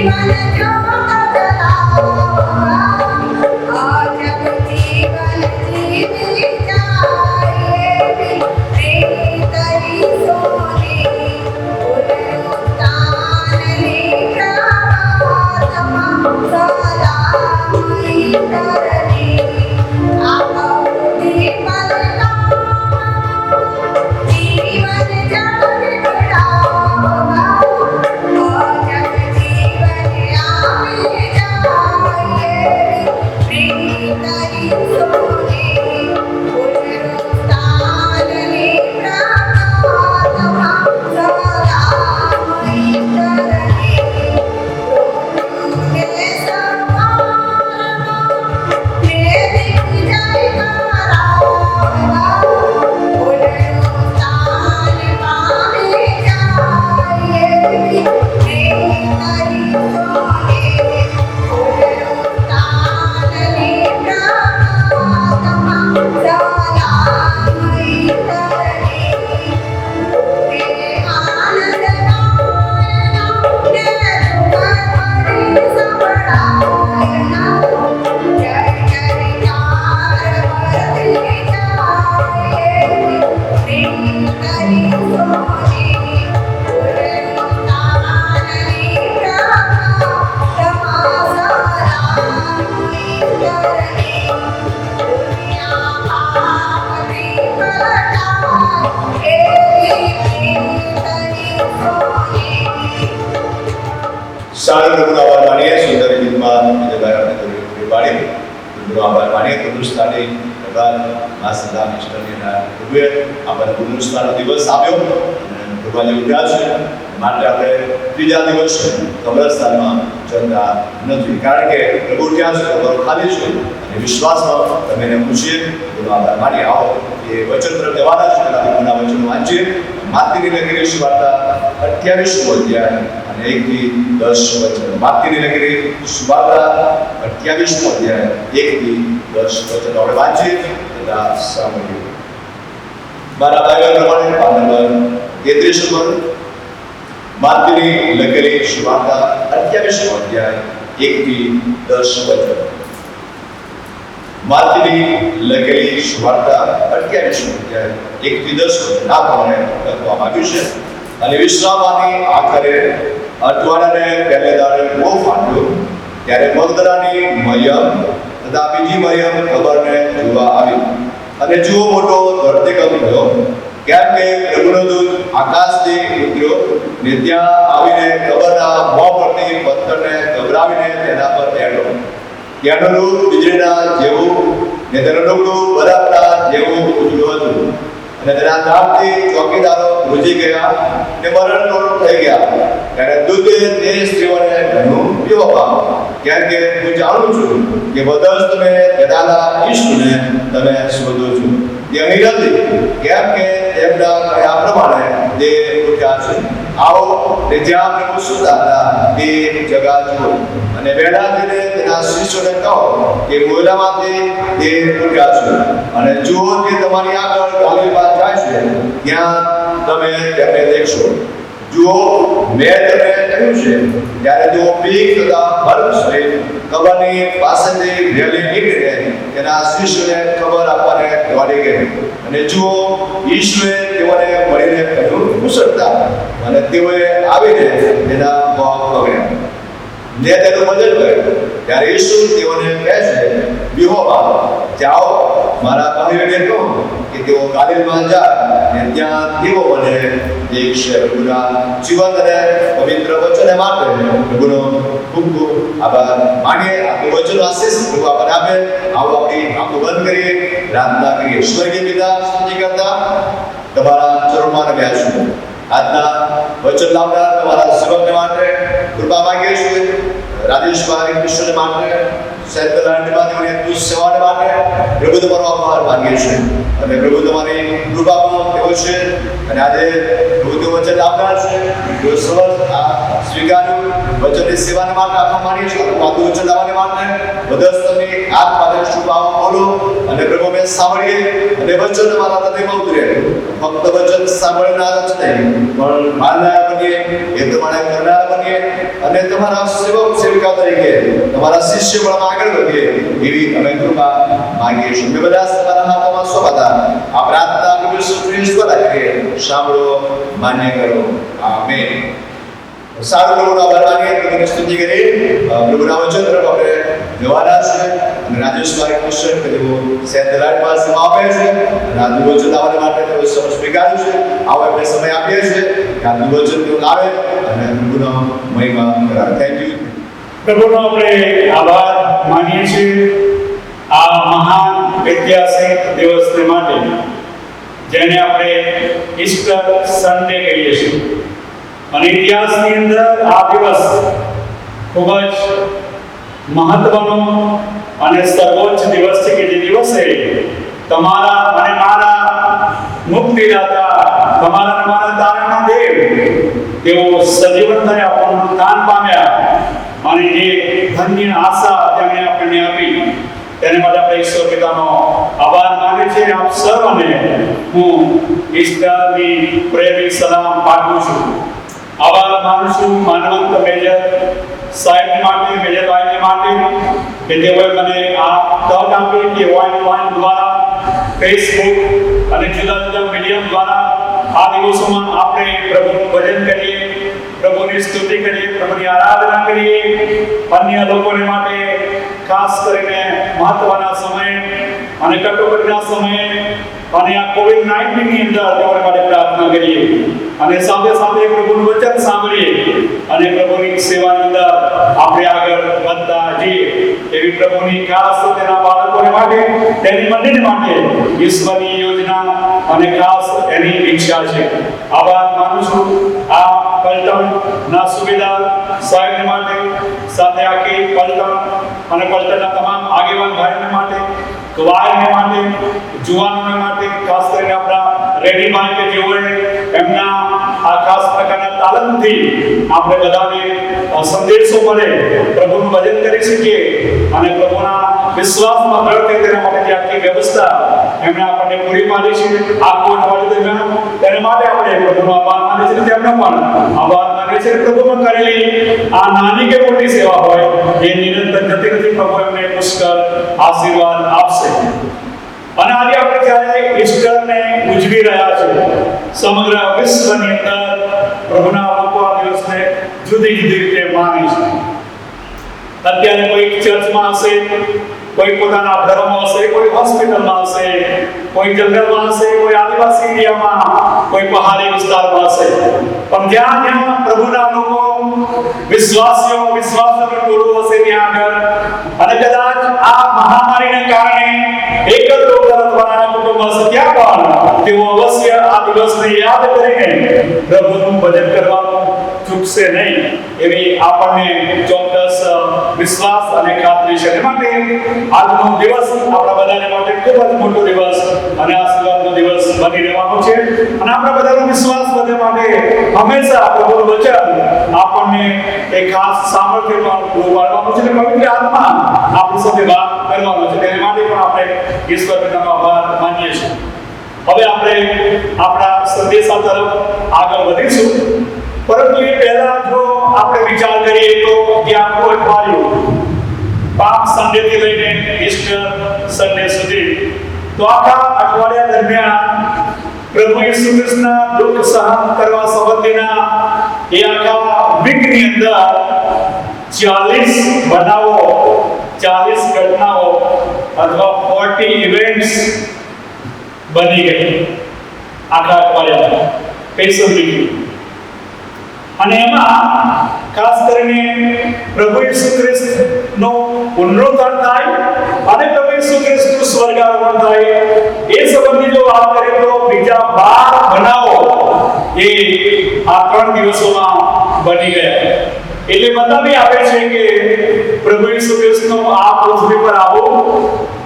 जीवन ज्योत जलावा आज जब जीवन जीवी जाए प्रीत ही सोने पुनरुत्थान निकरात्मा सदामयी करनी आहुति पलटा जीवन जब बिगड़ावा जब जीवन आवे जाए प्रीत ही सोने पुनरुत्थान निकरात्मा सदामयी करनी रोने समाना मेरी जयकारा पुनरुत्थान पावे जाए प्रीत ही सोने पुनरुत्थान निकरात्मा सदामयी करनी तेरे आनंद नायना तेरे दुख हरि सबड़ायना जय जयकार वर्ति जाए प्रीत ही सोने पुनरुत्थान निकरात्मा सदामयी करनी दुनिया आपकी पलटा एवी प्रीत ही सोने સારું પ્રભુનો આભાર માનીએ સુંદર ગીતમાં વિજયભાઈ આપણે થોડી પાડી પ્રભુનો આભાર માનીએ તંદુરસ્તાની ભગવાન મા સદા મિસ્ટરના પ્રભુએ આપણને તંદુરસ્તાનો દિવસ આપ્યો અને ભગવાન ઉઠ્યા છે માટે આપણે ત્રીજા દિવસે કબ્રસ્તાનમાં જતા નથી કારણ કે પ્રભુ ઉઠ્યા છે કબર ખાલી છે અને વિશ્વાસમાં તમે એને પૂછીએ પ્રભુનો આભાર માનીએ આવો એ વચન તરફ જવાના છે પ્રભુના વચન વાંચીએ માતીની લખેલી સુવાર્તા 28મો અધ્યાય અને 1 થી 10 વચન માતીની લખેલી સુવાર્તા 28મો અધ્યાય 1 થી 10 વચન આપણે વાંચીએ તથા સાંભળીએ મારા બાઇબલ પ્રમાણે પાઠ નંબર 33 પર માતીની લખેલી સુવાર્તા 28મો અધ્યાય 1 થી 10 વચન માતીની લખેલી સુવાર્તા 28મો અધ્યાય 1 થી 10 વચન આ પ્રમાણે લખવામાં આવ્યું છે અને વિશ્રામની આખરે અઠવાડિયાને પહેલે દાડે બહુ ફાટ્યો ત્યારે મગદલાની મરિયમ તથા બીજી મરિયમ કબરને જોવા આવી અને જુઓ મોટો ધરતીકંપ થયો કેમ કે પ્રભુનો દૂત આકાશથી ઉતર્યો ને ત્યાં આવીને કબરના મોં પરથી પથ્થરને ગભરાવીને તેના પર બેઠો ત્યાંનું રૂપ વીજળીના જેવું ને તેનું ડોકું બરફના જેવું ઉજળું હતું અને તેના તાપથી ચોકીદારો ધ્રુજી ગયા ને મરણતોડ થઈ ગયા ત્યારે દૂતે તે સ્ત્રીઓને ઘણું પીવા પામ્યું કેમ કે હું જાણું છું કે બધા જ તમે કહેતા ઈશ્વરને તમે શોધો છો તે અહીં નથી કેમ કે તેમના કહ્યા પ્રમાણે તે ઉઠ્યા છે આવો ને જ્યાં પ્રભુ સૂતા હતા તે જગા જુઓ અને વહેલા થઈને તેના શિષ્યોને કહો કે મોયલામાંથી તે ઉઠ્યા છે અને જુઓ કે તમારી આગળ ગાલીલમાં જાય છે ત્યાં તમે તેમને દેખશો જુઓ મેં તમને કહ્યું છે ત્યારે તેઓ પીક તથા હર્ષ સહિત કબરની પાસેથી રેલી નીકળીને તેના શિષ્યોને ખબર આપવાને દોડી ગઈ અને જુઓ ઈશ્વરે તેઓને મળીને કહ્યું કુશળતા અને તેઓએ આવીને તેના પગ પકડ્યા ને તેનું વજન કર્યું ત્યારે ઈસુ તેઓને કહે છે બેહોમાં જાઓ મારા ભાઈઓને કહો કે તેઓ ગાલીલમાં જાય ને ત્યાં તેઓ મને દેખશે પ્રભુના જીવન અને પવિત્ર વચન માટે પ્રભુનો ખૂબ ખૂબ આભાર માનીએ આપણું વચન આશીષ પ્રભુ આપણને આપે આવો આપણી આંખો બંધ કરીએ પ્રાર્થના કરીએ સ્વર્ગીય પિતા સ્તુતિ કરતા તમારા ચરણમાં બેસું આજના વચન લાવનાર તમારા સેવકને માટે કૃપા માંગીએ છીએ રાજેશભાઈ કૃષ્ણ માટે સેન્ટ્રલ માટે તું સેવાને માટે પ્રભુ તમારો આભાર માગીએ છીએ અને પ્રભુ તમારી કૃપામાં તેઓ છે અને આજે પ્રભુ તેઓ વચન લાવનાર છે તેઓ સર્વ સ્વીકાર્યું વચનની સેવાને માટે આભાર માનીએ છીએ આપણું વચન લાવવાને માટે બધા સ્તરની આપ માટે શુભ આવો બોલો અને પ્રભુ મેં સાંભળીએ અને વચન મારા હૃદયમાં ઉતરે ફક્ત વચન સાંભળનાર જ નહીં પણ માનનાર બનીએ, એ પ્રમાણે કરનારા બનીએ અને તમારા સેવક સેવિકા તરીકે તમારા શિષ્ય પણ આગળ વધીએ એવી અમે કૃપા માંગીએ છીએ. અમે બધા તમારા હાથોમાં સોંપતા આ પ્રાર્થના પ્રભુ ઈસુ ખ્રિસ્ત દ્વારા કરીએ. સાંભળો, માન્ય કરો. આમેન. સારું, પ્રભુનો આભાર માનીએ, પ્રભુની સ્તુતિ કરી પ્રભુના વચન તરફ આપણે જવાના છે અને રાજેશ મારી ક્વેશ્ચન કે જેઓ સેન્દ્રાટ પાસે આપે છે અને આ વચન આવવા માટે તેઓ સમજ સ્વીકાર્યું છે. આવો આપણે સમય આપીએ છીએ કે આ વચન તેઓ લાવે અને પ્રભુનો મહિમા કરાવે. Thank you. પ્રભુનો આપણે આભાર માનીએ છીએ આ મહાન ઐતિહાસિક દિવસને માટે, જેને આપણે ઈસ્ટર સન્ડે કહીએ છીએ. અને ઇતિહાસની અંદર આ દિવસ ખૂબ જ મહત્વનો અને સર્વોચ્ચ દિવસ છે કે જે દિવસે તમારા અને મારા મુક્તિદાતા, તમારા અને મારા તારણના દેવ તેઓ સજીવન થયા, પુનરુત્થાન પામ્યા અને જે ધન્ય આશા તેમણે આપણને આપી તેને માટે આપણે ઈશ્વર પિતાનો આભાર માનીએ છીએ. આપ સર્વને હું ઈસ્ટરની પ્રેમી સલામ પાઠવું છું. આભાર માનું છું માનવંત મેજર સાહેબ માટે, મેજર ભાઈને માટે કે તેઓએ મને આ તક આપી કે ઓનલાઈન દ્વારા, ફેસબુક અને જુદા જુદા મીડિયમ દ્વારા આ દિવસોમાં આપણે પ્રભુનું ભજન કરીએ, પ્રભુની સ્તુતિ કરીએ, પ્રભુની આરાધના કરીએ. અન્ય લોકોને માટે ખાસ કરીને મહત્વના સમયે અને કટોકટીના સમયે અને આ COVID-19 ની અંદર તેઓને માટે પ્રાર્થના કરીએ અને સાથે સાથે પ્રભુનું વચન સાંભળીએ અને પ્રભુની સેવાની અંદર આપણે આગળ વધતા જઈએ. એવી પ્રભુની ખાસ તેના બાળકોને માટે, તેની મંડળી માટે ઈશ્વરની યોજના અને ખાસ એની ઈચ્છા છે. આભાર માનું છું આ પલટણના સુબેદાર સાહેબને માટે, સાથે આખી પલટણ અને પલટણના તમામ આગેવાન ભાઈઓને માટે, ગવાયને માટે, જુવાનોને માટે, ખાસ કરીને આપણા રેડીભાઈ કે જેઓએ એમના આ ખાસ પ્રકારના તાલમથી આપણે બધાને સંદેશો મળે, પ્રભુનું ભજન કરી શકીએ અને પ્રભુના વિશ્વાસમાં દ્રઢ થાય તેના માટે જે આખી વ્યવસ્થા એમણે આપણને પૂરી પાડી છે આ કોટ વાળી દરમિયાન, તેના માટે આપણે પ્રભુનો આભાર માનીએ છીએ. તેમનો પણ આભાર માનીએ છીએ. પ્રભુમાં કરેલી આ નાની કે મોટી સેવા હોય એ નિરંતર જતી નથી. પ્રભુ એમને પુષ્કળ આશીર્વાદ આપશે. અને આજે આપણે જ્યારે ઈસ્ટરને ઉજવી રહ્યા છે, સમગ્ર વિશ્વની અંદર પ્રભુના લોકો આ દિવસને જુદી જુદી રીતે માને છે. અત્યારે કોઈ ચર્ચમાં હશે, કોઈ પોતાના ધર્મમાં હશે, કોઈ હોસ્પિટલમાં હશે, કોઈ જંગલમાં હશે, કોઈ આદિવાસી એરિયામાં, કોઈ પહાડી વિસ્તારમાં હશે. પણ જ્યાં જ્યાં પ્રભુના લોકો, વિશ્વાસીઓનું ટોળું હશે ત્યાં આગળ, અને કદાચ આ મહામારીને કારણે એકત્ર થવાના કુટુંબ હશે, ત્યાં પણ તેઓ અવશ્ય આ દિવસને યાદ કરીને પ્રભુનું ભજન કરવાનું ચૂકશે નહીં એવી આપણને ચોક્કસ વિશ્વાસ અને ખાતરી છે. માટે આજનો દિવસ આપણા બધાને માટે ખૂબ જ મોટો દિવસ અને આશીર્વાદનો દિવસ બની રહેવાનો છે. અને આપણા બધાનો વિશ્વાસ વધે માટે હંમેશા પ્રભુનું વચન આપણને એક ખાસ સામર્થ્ય પૂરું પાડવાનું છે અને પવિત્ર આત્મા આપણી સાથે વાત કરવાનો છે. તેના માટે પણ આપણે ઈશ્વર પિતાનો આભાર માનીએ છીએ. હવે આપણે આપણા સંદેશા તરફ આગળ વધીશું, પરંતુ એ પહેલા જો આપણે વિચાર કરીએ તો જે આખું અઠવાડિયું પામ સન્ડેથી લઈને ઈસ્ટર સન્ડે સુધી, તો આખા અઠવાડિયા દરમિયાન પ્રભુ ઈસુ ખ્રિસ્તના દુઃખ સહન કરવા સંબંધીના એ આખા વીકની અંદર 40 બનાવો, 40 ઘટનાઓ અથવા 40 ઇવેન્ટ્સ બની ગઈ આખા અઠવાડિયામાં પેશન વીક. અને એમાં ખાસ કરીને પ્રભુ ઈસુ ખ્રિસ્તનો પુનરુત્થાન થાય અને પ્રભુ ઈસુ ખ્રિસ્તનું સ્વર્ગારોહણ થાય એ સંબંધી જો વાત કરીએ તો બીજા 12 બનાવો એ આ 3 દિવસોમાં બની ગયા. એટલે બતાવી આપે છે કે પ્રભુ ઈસુ ખ્રિસ્તનો આ પૃથ્વી પર આવો,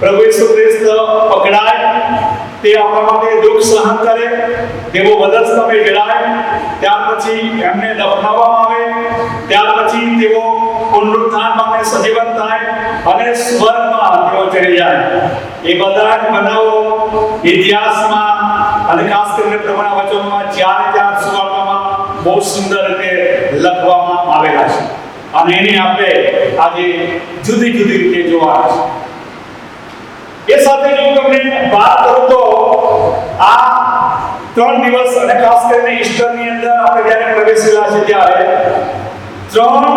પ્રભુ ઈસુ ખ્રિસ્ત પકડાય, તે આપણા માટે દુઃખ સહન કરે, તેઓ વધુ સમય જડાય, ત્યાર પછી એમને દફનાવવામાં આવે, ત્યાર પછી તેઓ પુનરુત્થાન પામે, સજીવન થાય અને સ્વર્ગમાં તેઓ ચડી જાય. એ બધા જ બનાવો ઇતિહાસમાં અને ખાસ કરીને પ્રભુના વચનોમાં જ્યાં ત્યાં સુવાર્તામાં બહુ સુંદર રીતે લખવામાં આવેલા છે અને એની આપણે આજે જુદી જુદી રીતે જોવાના છે. એ સાથે જો તમને વાત કરું તો આ 3 દિવસ અને ખાસ કરીને ઈસ્ટરની અંદર આપણે જ્યારે પ્રવેશેલા છે ત્યારે 3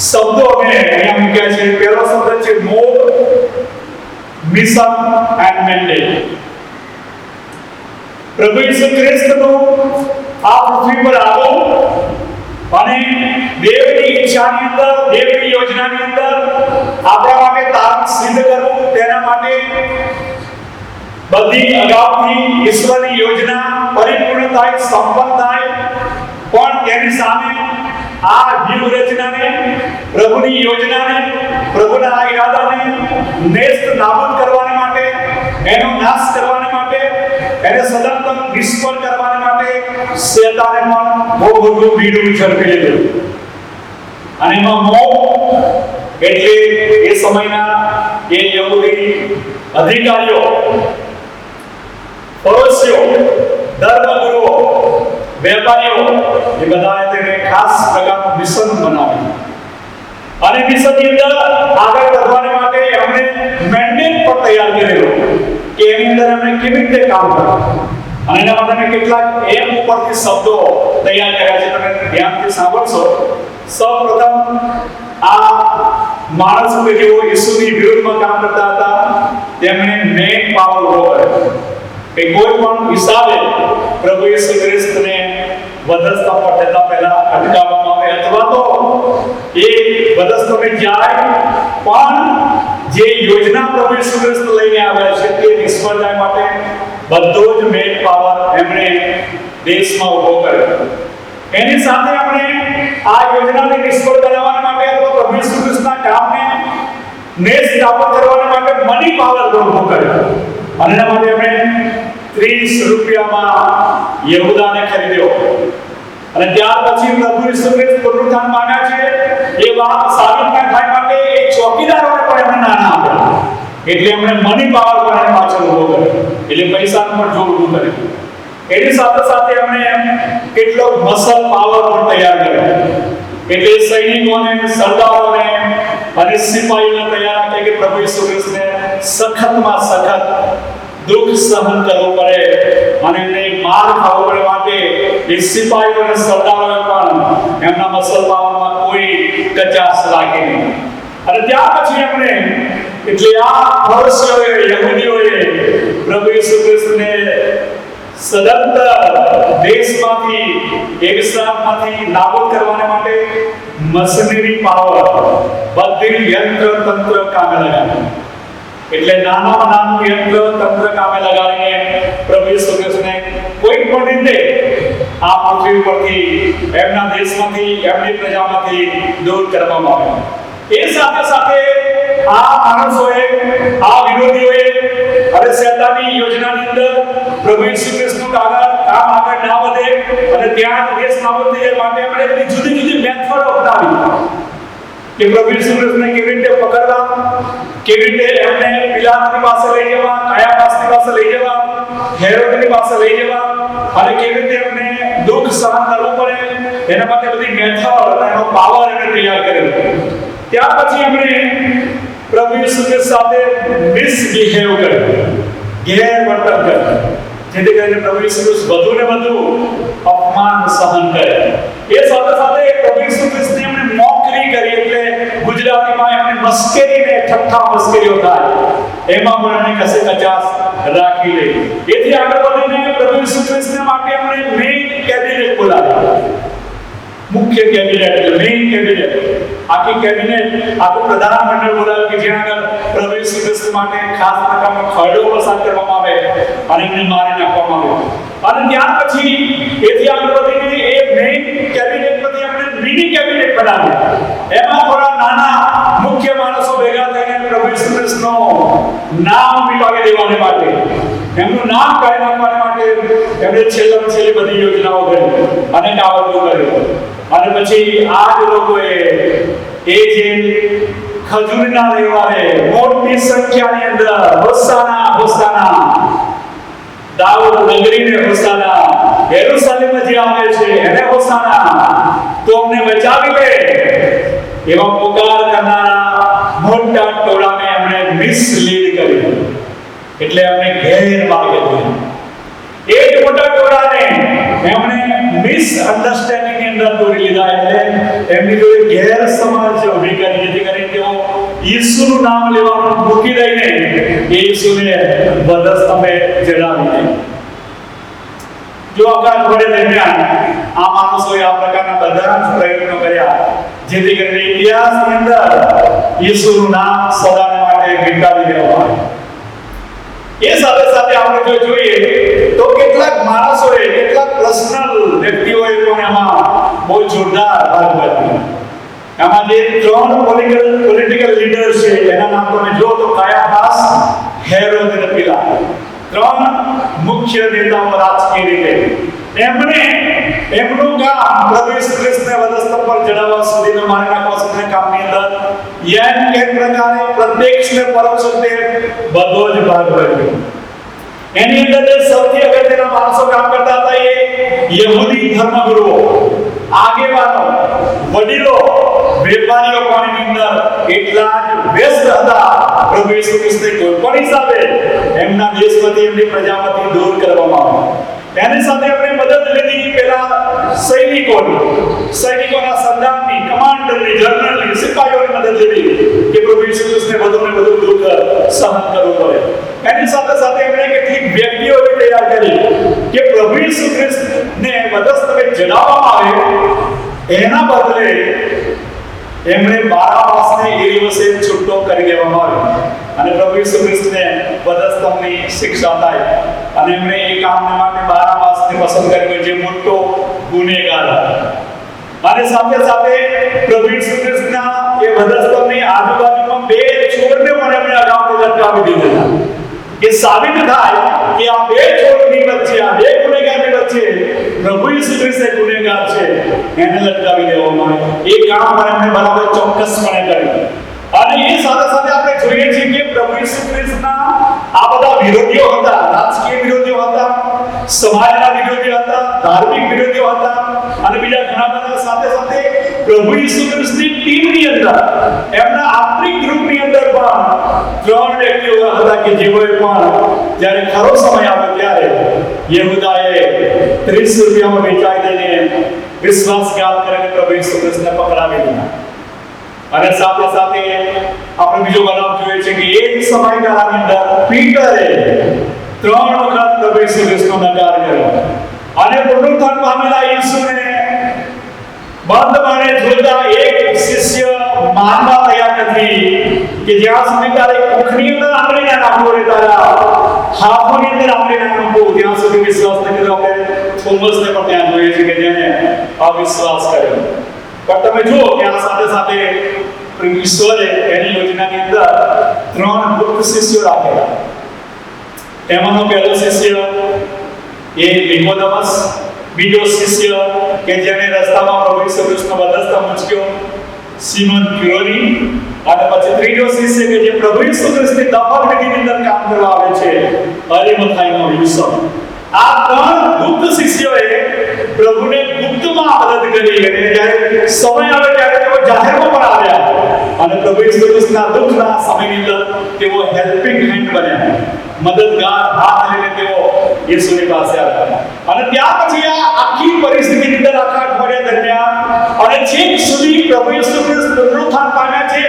શબ્દો અમે અહીંયા મૂક્યા છે. પહેલો શબ્દ છે મોડ, મિશન એન્ડ મેન્ડેટ. પ્રભુ ઈસુ ખ્રિસ્તનું આ પૃથ્વી પર આવવું અને દેવની ઈચ્છાની અંદર, દેવની યોજનાની અંદર આપણા માટે તારણ સિદ્ધ કરવું, તેના માટે બધી અગાઉથી ઈશ્વરની યોજના પરિપૂર્ણ થાય, સંપન્ન થાય, પણ તેની સામે આ વ્યૂહરચનાને, પ્રભુની યોજનાને, પ્રભુના ઈરાદાને નેસ્ત નાબૂદ કરવાને માટે, એનો નાશ કરવાને માટે, એને સદંતર નિષ્ફળ કરવાને માટે શેતાને પણ બહુ બધું બીડું ઝડપી લીધું. અને એમાં મોહ એટલે એ સમયના એ યહૂદી અધિકારીઓ, પડોશીઓ, ધર્મગુરુઓ, વેપારીઓ એ બધાએ તેને ખાસ પ્રકારનું મિશન બનાવ્યું. અને મિશનની અંદર આગળ વધવાને માટે એમણે મેન્ડેટ પણ તૈયાર કરેલો કે એની અંદર એમણે કેવી રીતે કામ કરવું. અને એના માટે મેં કેટલાક એમ ઉપરથી શબ્દો તૈયાર કર્યા છે, તમે ધ્યાનથી સાંભળશો. સૌપ્રથમ આ માણસો કે જેઓ ઈસુની વિરુદ્ધમાં કામ કરતા હતા તેમણે મેન પાવર ઉભો કર્યો કે કોઈ પણ હિસાબે પ્રભુ ઈસુ ખ્રિસ્તને વધસ્તંભ પર જતા પહેલા અટકાવવામાં આવે, અથવા તો એ વધસ્તંભે જાય પણ જે યોજના પ્રભુ ઈસુ ખ્રિસ્ત લઈને આવ્યા છે તે નિષ્ફળ જાય માટે બધો જ મેન પાવર એમણે દેશમાં ઉભો કર્યો. એની સાથે આપણે આ યોજનાને નિષ્ફળ બનાવવા માટે અથવા પ્રભુ ઈસુ ખ્રિસ્તના કામને નેસ્ત નાબૂદ કરવા માટે મની પાવર ઉભો કર્યો. અને એના માટે એમણે 30 રૂપિયામાં યહૂદાને ખરીદ્યો. અને ત્યાર પછી પ્રભુ ઈસુ ખ્રિસ્ત પુનરુત્થાન પામ્યા છે એ વાત સાબિત ન થાય માટે એ ચોકીદારોને પણ એમણે નાના આપ્યા. એટલે એમણે મની પાવર પણ એની પાછળ ઉભો કર્યો, એટલે પૈસાનું પણ જોર ઉભું કર્યું. એની સાથે સાથે એમણે કેટલો મસલ પાવર પણ તૈયાર કર્યો. એટલે સૈનિકોને, સરદારોને અને સિપાહીઓને તૈયાર રાખ્યા કે પ્રભુ ઈસુ ખ્રિસ્તને સખતમાં સખત દુઃખ સહન કરવું પડે અને એમને માર ખાવો પડે માટે એ સિપાહીઓ અને સરદારોએ પણ એમના મસલ પાવરમાં કોઈ કચાશ રાખી નહીં. અને ત્યાર પછી એમણે એટલે આ પડોશીઓએ, યહૂદીઓએ પ્રભુ ઈસુ ખ્રિસ્તને સદંતર દેશમાંથી, એકસાથમાંથી નાબૂદ કરવાને માટે મશીનરી પાવર, બધી યંત્ર તંત્ર કામે લગાવ્યું. એટલે નાનામાં નાનું યંત્ર તંત્ર કામે લગાડીને પ્રભુ ઈસુ ખ્રિસ્તને કોઈ પણ રીતે આ પૃથ્વી પરથી, એમના દેશમાંથી, એમની પ્રજામાંથી દૂર કરવામાં આવ્યા. એ સાથે સાથે આ માણસોએ, આ વિરોધીઓએ અને શેતાનની યોજનાની અંદર પ્રભુ ઈસુ ખ્રિસ્તનું કામ આગળ ના વધે અને ત્યાં દેશ નાબૂદ થઈ જાય માટે આપણે બધી જુદી જુદી મેથડો અપનાવી કે પ્રભુ ઈસુ ખ્રિસ્તને કેવી રીતે પકડવા, કેવી રીતે એમને પિલાતની પાસે લઈ જવા, કાયાફાસની પાસે લઈ જવા, હેરોદની પાસે લઈ જવા અને કેવી રીતે એમને દુઃખ સહન કરવું પડે, એના માટે બધી મેથડ અને એનો પાવર એમણે તૈયાર કરેલો. ત્યાર પછી એમણે પ્રભુ ઈસુ ખ્રિસ્ત સાથે મિસબિહેવ કર્યું, ગેરવર્તન કર્યું, જેથી કરીને પ્રભુ ઈસુ ખ્રિસ્ત વધુ ને વધુ અપમાન સહન કરે. એ સાથે સાથે પ્રભુ ઈસુ ખ્રિસ્તની એમણે મોકરી કરી, એટલે ગુજરાતીમાં એમણે મસ્કરીને ઠઠ્ઠા મસ્કરીઓ થાય એમાં પણ એમણે કશે કચાશ રાખી લીધી. એથી આગળ વધીને પ્રભુ ઈસુ ખ્રિસ્તને માટે એમણે મેઇન કેબિનેટ બોલાવ્યા. મુખ્ય કેબિનેટ એટલે મેઇન કેબિનેટ, આખી કેબિનેટ, આખું પ્રધાનમંડળ બોલાવ્યું કે જ્યાં આગળ પ્રભુ ઈસુ ખ્રિસ્ત માટે ખાસ પ્રકારનો ખરડો પસાર કરવામાં આવે અને એમને મારી નાખવામાં આવે. અને ત્યાર પછી એથી આગળ વધીને એ મેઇન કેબિનેટ પછી એમણે મિની કેબિનેટ બનાવ્યું. એમાં થોડા નાના મુખ્ય માણસો ભેગા થઈને પ્રભુ ઈસુ ખ્રિસ્તનું નામ મિટાવી દેવાને માટે, એમનું નામ કાઢી નાખવાને માટે એમણે છેલ્લી બધી યોજનાઓ કરી અને કાવતરું કર્યું. અને પછી આ જ લોકોએ એ જે ખજૂરના રવિવારે મોટી સંખ્યાની અંદર હોસાના હોસાના, દાઉદ નગરીને હોસાના, યરૂશાલેમ જે આવે છે એને હોસાના, તો અમને બચાવી લે, એવા પુકાર કરનારા મોટા ટોળાને એમણે મિસલીડ કર્યું, એટલે એમણે ગેરમાર્ગે દોર્યા. એ જ મોટા ટોળાને એમણે મિસઅન્ડરસ્ટેન્ડિંગ ની અંદર દોરી લીધા, એટલે એમની જોડે ગેરસમજ ઊભી કરી, જેથી કરીને તેઓ ઈસુનું નામ લેવાનું મૂકી દઈને એ ઈસુને વધસ્તંભે જડાવી દે. જો આપણા ઘોડે દરમિયાન આ માણસોએ આ પ્રકારના બધા જ પ્રયત્નો કર્યા, જેથી કરીને ઇતિહાસની અંદર ઈસુનું નામ સદાને માટે મિટાવી દેવામાં આવ્યું. એ સાથે સાથે આપણે જો જોઈએ તો કેટલાક માણસોએ, કેટલાક પર્સનલ વ્યક્તિઓએ પણ એમાં બહુ જોરદાર ભાગ ભજવ્યો. એમાં જે 3 પોલિટિકલ લીડર છે એના નામ તમે જો તો કાયાફાસ, હેરોદ અને પિલાત, 3 મુખ્ય નેતાઓ રાજકીય રીતે એમણે એમનું કામ પ્રભુ ઈસુ ખ્રિસ્તને વધસ્તંભ પર ચડાવવા સુધીનો મારી નાખવા સુધીના કામની અંદર યન કે પ્રકારે પ્રત્યક્ષ ને પરોક્ષ રીતે બધો જ ભાગ ભજવ્યો. એની અંદર જે સૌથી અગત્યના માણસો કામ કરતા હતા એ યહૂદી ધર્મગુરુઓ, આગેવાનો, વડીલો, વેપારીઓ પણ એની અંદર એટલા જ વ્યસ્ત હતા પ્રભુ ઈસુ ખ્રિસ્તને કોઈ પણ હિસાબે એમના દેશમાંથી, એમની પ્રજામાંથી દૂર કરવામાં આવ્યા. એની સાથે આપણે મદદ લીધી પેલા સૈનિકોના સરદારની, કમાન્ડરની, જનરલની, સિપાહીઓની મદદ લીધી કે પ્રભુ ઈસુ ખ્રિસ્તને વધુને વધુ દુઃખ સહન કરવું પડે. એની સાથે સાથે એમણે કેટલીક વ્યક્તિઓ તૈયાર કરી કે પ્રભુ ઈસુ ખ્રિસ્તને વધસ્તંભે ચડાવવામાં આવે, એના બદલે એમણે બારાબાસને એ દિવસે છૂટો કરી દેવામાં આવ્યો અને પ્રભુ ઈસુ ખ્રિસ્તને વધસ્તંભની શિક્ષા થાય. અને એમણે એ કામ માટે બારાબાસને પસંદ કર્યો, જે મોટો ગુનેગાર હતો. અને સાથે સાથે પ્રભુ ઈસુ ખ્રિસ્તના એ વધસ્તંભની આજુબાજુમાં 2 છોડને પણ એમણે અગાઉથી લટકાવી દીધા કે સાબિત થાય કે આ 2 છોડની વચ્ચે, આ 2 ગુનેગારની વચ્ચે પ્રભુ ઈસુ ખ્રિસ્ત ગુનેગાર છે, એને લટકાવી દેવામાં આવે. એ કામ પણ એમણે બરાબર ચોક્કસપણે કર્યું. અને એ સાથે સાથે આપણે જોઈએ છીએ કે પ્રભુ ઈસુ ખ્રિસ્તના આ બધા વિરોધીઓ હતા, રાજકીય વિરોધીઓ હતા, સમાજના વિરોધીઓ હતા, ધાર્મિક વિરોધીઓ હતા અને બીજા ઘણા બધા. સાથે સાથે પ્રભુ ઈસુ ખ્રિસ્તની ટીમની અંદર, એમના આંતરિક ગ્રુપની અંદર પણ 3 વ્યક્તિઓ હતા કે જેઓએ પણ જ્યારે ખરો સમય આવ્યો ત્યારે યહૂદાએ 30 રૂપિયામાં વેચાઈ દઈને વિશ્વાસઘાત કરીને પ્રભુ ઈસુ ખ્રિસ્તને પકડાવી દીધા. અને સાથે સાથે આપણે બીજો બનાવ જોઈએ છે કે એ જ સમયગાળાની અંદર પીટરે 3 વખત પ્રભુ ઈસુ ખ્રિસ્તનો નકાર કર્યો અને પુનરુત્થાન પામેલા ઈસુને બંધ બાણે જોતા એક શિષ્ય માનવા તૈયાર નથી કે જ્યાં સુધી તારે કોખની અંદર આંગળી ના નાખવો રે, તારા હાથોની અંદર આંગળી ના નાખવો, ત્યાં સુધી વિશ્વાસ ન કર્યો. આપણે થોમસને પણ ત્યાં જોઈએ છે કે જેને અવિશ્વાસ કર્યો. પણ તમે જુઓ કે આ સાથે સાથે ઈશ્વરે એની યોજનાની અંદર 3 ગુપ્ત શિષ્યો રાખેલા. એમાંનો પહેલો શિષ્ય એ નિકોદેમસ, બીજો શિષ્ય કે જેને રસ્તામાં પ્રભુ ઈસુ ખ્રિસ્તનો વધસ્તંભ મૂક્યો, સિમોન ક્યોરી, અને પછી ત્રીજો શિષ્ય કે જે પ્રભુ ઈસુ ખ્રિસ્તની દફન વિધિની અંદર કામ કરવા આવે છે, અરિમથાઈનો યુસુફ. આ 3 ગુપ્ત શિષ્યોએ પ્રભુને ગુપ્તમાં મદદ કરી અને જ્યારે સમય આવે ત્યારે તેઓ જાહેરમાં પણ આવ્યા અને પ્રભુ ઈસુ ખ્રિસ્તના દુઃખના સમયની અંદર તેઓ હેલ્પિંગ હેન્ડ બન્યા, મદદગાર હાથ લઈને તેઓ ઈસુની પાસે આવ્યા. અને ત્યાર પછી આ આખી પરિસ્થિતિની અંદર આખા અઠવાડિયા દરમિયાન અને છેક સુધી પ્રભુ ઈસુ ખ્રિસ્ત પુનરુત્થાન પામ્યા છે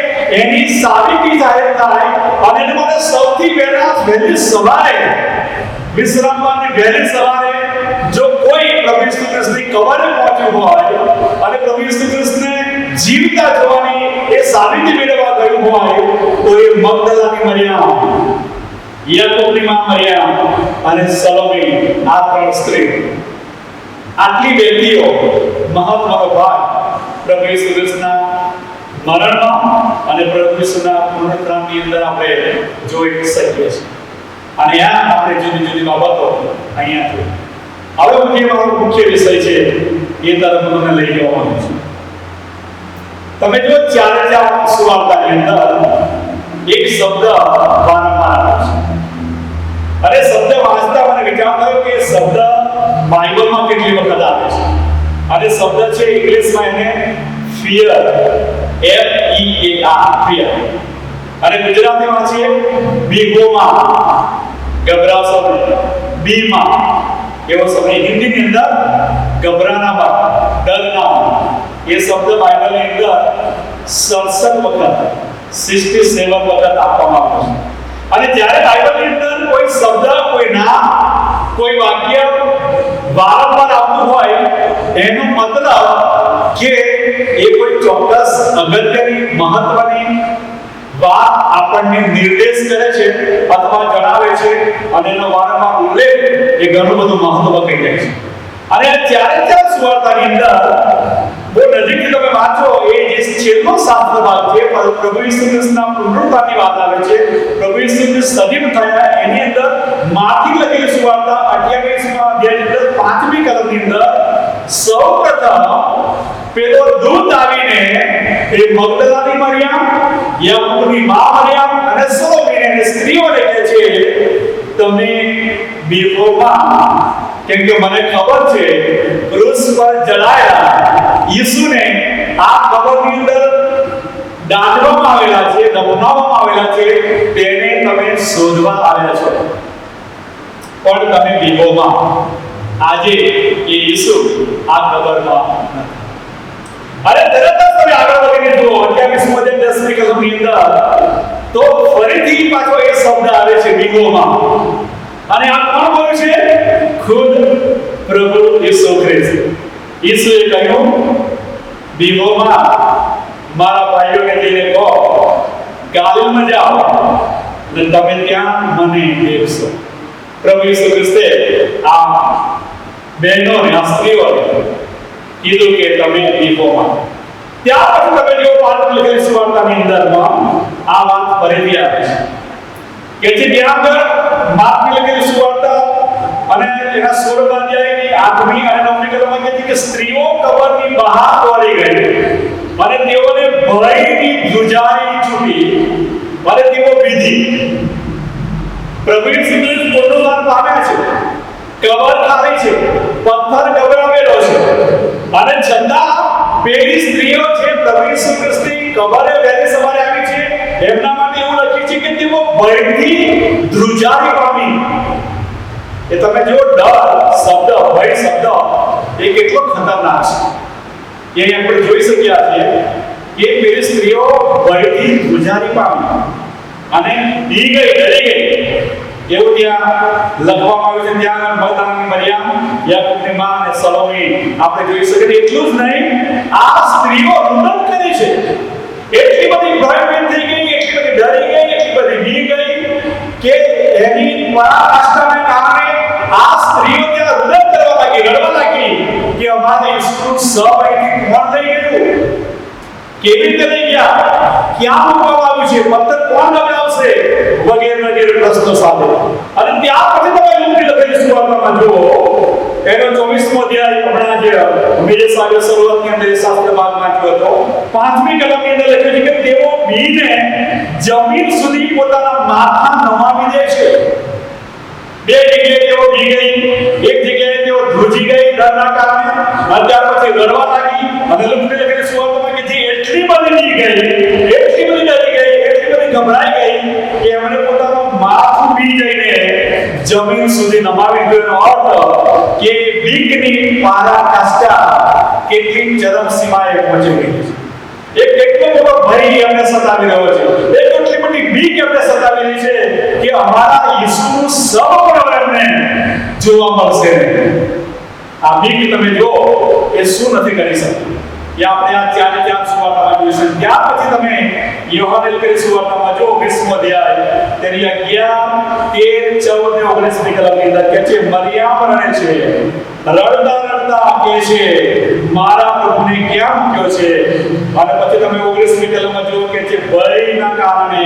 એની સાબિતી જાહેર થાય. અને એના માટે સૌથી વહેલી સવારે, વિશ્રામવાની વહેલી સવારે જો કોઈ પ્રભુ ઈસુ ખ્રિસ્તની કબરે પહોંચ્યું હોય અને પ્રભુ ઈસુ ખ્રિસ્તને જીવતા જોવાની એ સાબિતી મેળવવા ગયું હોય તો એ મગદલાની મરિયમ, યાકોબની માં મરિયમ અને સલોમી, આ 3 સ્ત્રી, આટલી વ્યક્તિઓ મહત્વનો ભાગ પ્રભુ ઈસુ ખ્રિસ્તના મરણમાં અને પ્રભુ ઈસુના પુનરુત્થાનની અંદર આપણે જોઈ શકીએ છીએ. અને આ આપણે જુદી જુદી બાબતો અહીંયા છે. હવે જે મારો મુખ્ય વિષય છે એ તરફ હું તમને લઈ જવા માંગુ છું. તમે જો 4 સુવાર્તાની અંદર એક શબ્દ વારંવાર આવે છે અને શબ્દ વાંચતા મને વિચાર થયો કે શબ્દ બાઇબલમાં કેટલી વખત આવે છે. અને શબ્દ છે ઇંગ્લિશમાં એને ફિયર, FEAR, ફિયર. અને ગુજરાતીમાં છે બીગોમાં, ગભરાશો નહીં, બીમાં એવો શબ્દ. હિન્દીની અંદર ગભરાનામાં, ડરનામાં, એ શબ્દ બાઇબલની અંદર 67 વખત, 67 વખત આપવામાં આવ્યો છે. અને જ્યારે બાઇબલની અંદર કોઈ શબ્દ, કોઈ નામ, કોઈ વાક્ય વારંવાર આવતું હોય, એનો મતલબ કે એ કોઈ ચોક્કસ અગત્યની, મહત્વની વાત આપણને નિર્દેશ કરે છે અથવા જણાવે છે, અને એનો વારંવાર ઉલ્લેખ એ ઘણું બધું મહત્વ કહી જાય છે. અને ત્યારે સુવાર્તાની અંદર બહુ નજીકથી તમે વાંચો, એ જે છેલ્લો 7મો ભાગ છે, પ્રભુ ઈસુ ખ્રિસ્તના પુનરુત્થાનની વાત આવે છે. પ્રભુ ઈસુ ખ્રિસ્ત સજીવ થયા, એની અંદર માર્કની લખેલી સુવાર્તા 28મા અધ્યાયની અંદર 5મી કલમની અંદર સૌપ્રથમ પેલો દૂત આવીને એ મગદલાની મરિયમ, યાકૂબની મા મરિયમ અને સલોમીને સ્ત્રીઓને કહે છે, તમે બીવોમાં, કેમ કે મને ખબર છે ક્રૂસ પર જડાયા ઈસુને આ કબરની અંદર દાટવામાં આવેલા છે, દફનાવવામાં આવેલા છે, તેને તમે શોધવા આવ્યા છો, પણ તમે બીવોમાં. આજે એ ઈસુ આ કબરમાં નથી. અરે તરત જ તમે આગળ વધીને જુઓ 28મો અધ્યાય 10મી કલમની અંદર, તો ફરીથી પાછો એ શબ્દ આવે છે બીવોમાં. અને આ કોણ બોલ્યું છે? ખુદ પ્રભુ ઈસુ ખ્રિસ્ત. ઈસુએ કહ્યું, બીવોમાં મારા ભાઈઓને જઈને કહો, ગાલિલમાં જાઓ અને તમે ત્યાં મને દેખશો. પ્રભુ ઈસુ ખ્રિસ્તે આ બહેનોને, આ સ્ત્રીઓને કીધું કે તમે બીવોમાં. ત્યાર પછી તમે જો માર્કની લખેલી સુવાર્તાની અંદરમાં આ વાત ફરીથી આવે છે કે ત્યાં આગળ માર્કની લખેલી સુવાર્તા અને એના 16મા અધ્યાયની 8મી અને 9મી કલમમાં કહે છે કે સ્ત્રીઓ કબરની બહાર દોડી ગઈ અને તેઓને ભયની ધ્રુજારી છૂટી અને તેઓ વિધિ. પ્રભુ ઈસુ ખ્રિસ્ત પુનરુત્થાન પામ્યા છે, કબર ખાલી છે, પથ્થર ગબરાવેલો છે, અને છતાં પેલી સ્ત્રીઓ છે પ્રભુ ઈસુ ખ્રિસ્તની કબરે વહેલી સવારે આવી છે, એમના માટે એવું લખ્યું છે કે તેઓ ભયથી ધ્રુજારી પામી. એ તમે જો ડર શબ્દ, ભય શબ્દ એ કેટલો ખતરનાક છે એ આપણે જોઈ શક્યા છીએ કે પેલી સ્ત્રીઓ ભયથી ધ્રુજારી પામી અને બી ગઈ, ડરી ગઈ, એવું ત્યાં લખવામાં આવ્યું છે. ત્યાં મગદલાની મરિયમ, યાકૂબની મા અને સલોમી આપણે જોઈ શકીએ. એટલું જ નહીં, આ સ્ત્રીઓ રુદન કરી છે, એટલી બધી ભયભીત થઈ ગઈ, એટલી બધી ડરી ગઈ, એટલી બધી બી ગઈ કે એની પરાકાષ્ઠાને કારણે આ સ્ત્રીઓ ત્યાં રુદન કરવા લાગી, રડવા લાગી કે અમારે ઈસુ સભયથી કોણ થઈ ગયું, કેવી રીતે લઈ ગયા, ક્યાં મૂકવામાં આવ્યું છે, પથ્થર કોણ લગાવશે, વગેરે વગેરે પ્રશ્નો સાથે. અને ત્યાર પછી તમે લૂકની લખેલી સુવાર્તામાં જુઓ, એનો 24મો અધ્યાય, હમણાં જે મેજે સાહેબ શરૂઆતની અંદર શાસ્ત્ર ભાગ વાંચ્યો હતો, 5મી કલમની અંદર લખ્યું છે કે તેઓ બીને જમીન સુધી પોતાના માથા નમાવી દે છે. બે જગ્યાએ તેઓ બી ગઈ, એક જગ્યાએ તેઓ ધ્રુજી ગઈ ડરના કારણે, અને ત્યાર પછી રડવા લાગી. અને લૂકની લખેલી સુવાર્તામાં કે જે એટલી બધી બી ગઈ, એટલી બધી ડરી ગઈ, એટલી બધી ગભરાઈ ગઈ કે એમણે પોતાનું માથું બી જઈને જમીન સુધી નમાવી દીધું. એનો અર્થ કે બીકની પરાકાષ્ઠા કેટલી ચરમ સીમાએ પહોંચી ગઈ છે. એક કેટલો મોટો ભય એમને સતાવી રહ્યો છે, એક એટલી મોટી બીક એમને સતાવી રહી છે કે અમારા ઈસુનું સૌ એમને જોવા મળશે. આ બીક તમે જો એ શું નથી કરી શકતું, એ આપણે આ ત્યાં સુવાર્તામાં જોઈશું. ત્યાર પછી તમે યોહાને લખેલી સુવાર્તામાં જો 20મો અધ્યાય તેની 11, 13, 14 ને 19 કલમની અંદર કહે છે, મરિયમ રડે છે, રડતા રડતા કહે છે, મારા પ્રભુને ક્યાં મૂક્યો છે. અને પછી તમે 19મી કલમમાં જો કે છે, ભયના કારણે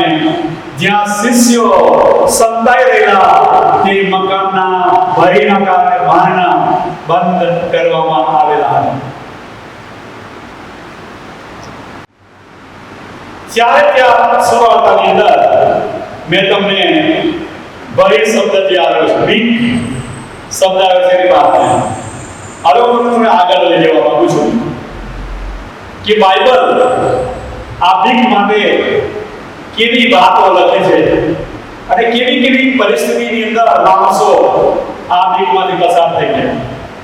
જ્યાં શિષ્યો સંતાઈ રહેલા તે મકાનના ભયના કારણે બારણા બંધ કરવામાં આવેલા હતા. જ્યારે ત્યાં સુવાર્તાની અંદર મેં તમને ભય શબ્દ જે આવ્યો છે, બીક, શબ્દ આવે છે એની વાત હવે હું તમને આગળ લઈ જવા માંગુ છું કે બાઇબલ આ ભીખ માટે કેવી વાતો લખે છે અને કેવી કેવી પરિસ્થિતિની અંદર માણસો આ ભીખમાંથી પસાર થઈ ગયા.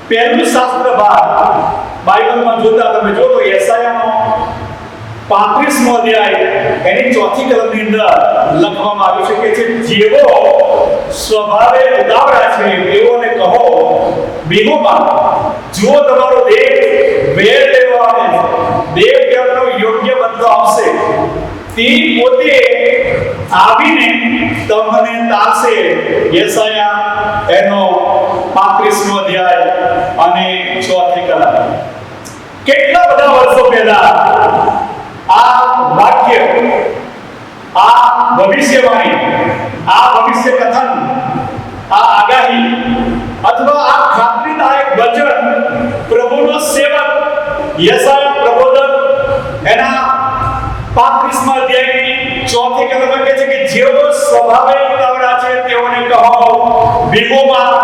પહેલું શાસ્ત્ર ભાગ બાઇબલમાં જોતા તમે જો તો યશાયાનો 35મો અધ્યાય એની 4થી કલમની અંદર લખવામાં આવ્યું છે કે જેવો સ્વભાવે ઉદાવળા છે તેઓને કહો બીહોમાં જુઓ તમારો દેવ વેર લેવા આવે દેવ તેમનો યોગ્ય બદલો આપશે તે પોતે આવીને તમને તારશે. યશાયા એનો 35મો અધ્યાય અને 4થી કલમ. કેટલા બધા વર્ષો પહેલા આ વાક્ય, આ ભવિષ્યવાણી, આ ભવિષ્ય કથન, આ આગાહી અથવા આ ખાતરીદાયક વચન પ્રભુનો સેવક યશાયા પ્રબોધક એના 35મા અધ્યાયની 4થી કલમ કહે છે કે જેઓ સ્વભાવે ઉતાવળા છે તેઓને કહો બીગોમાં,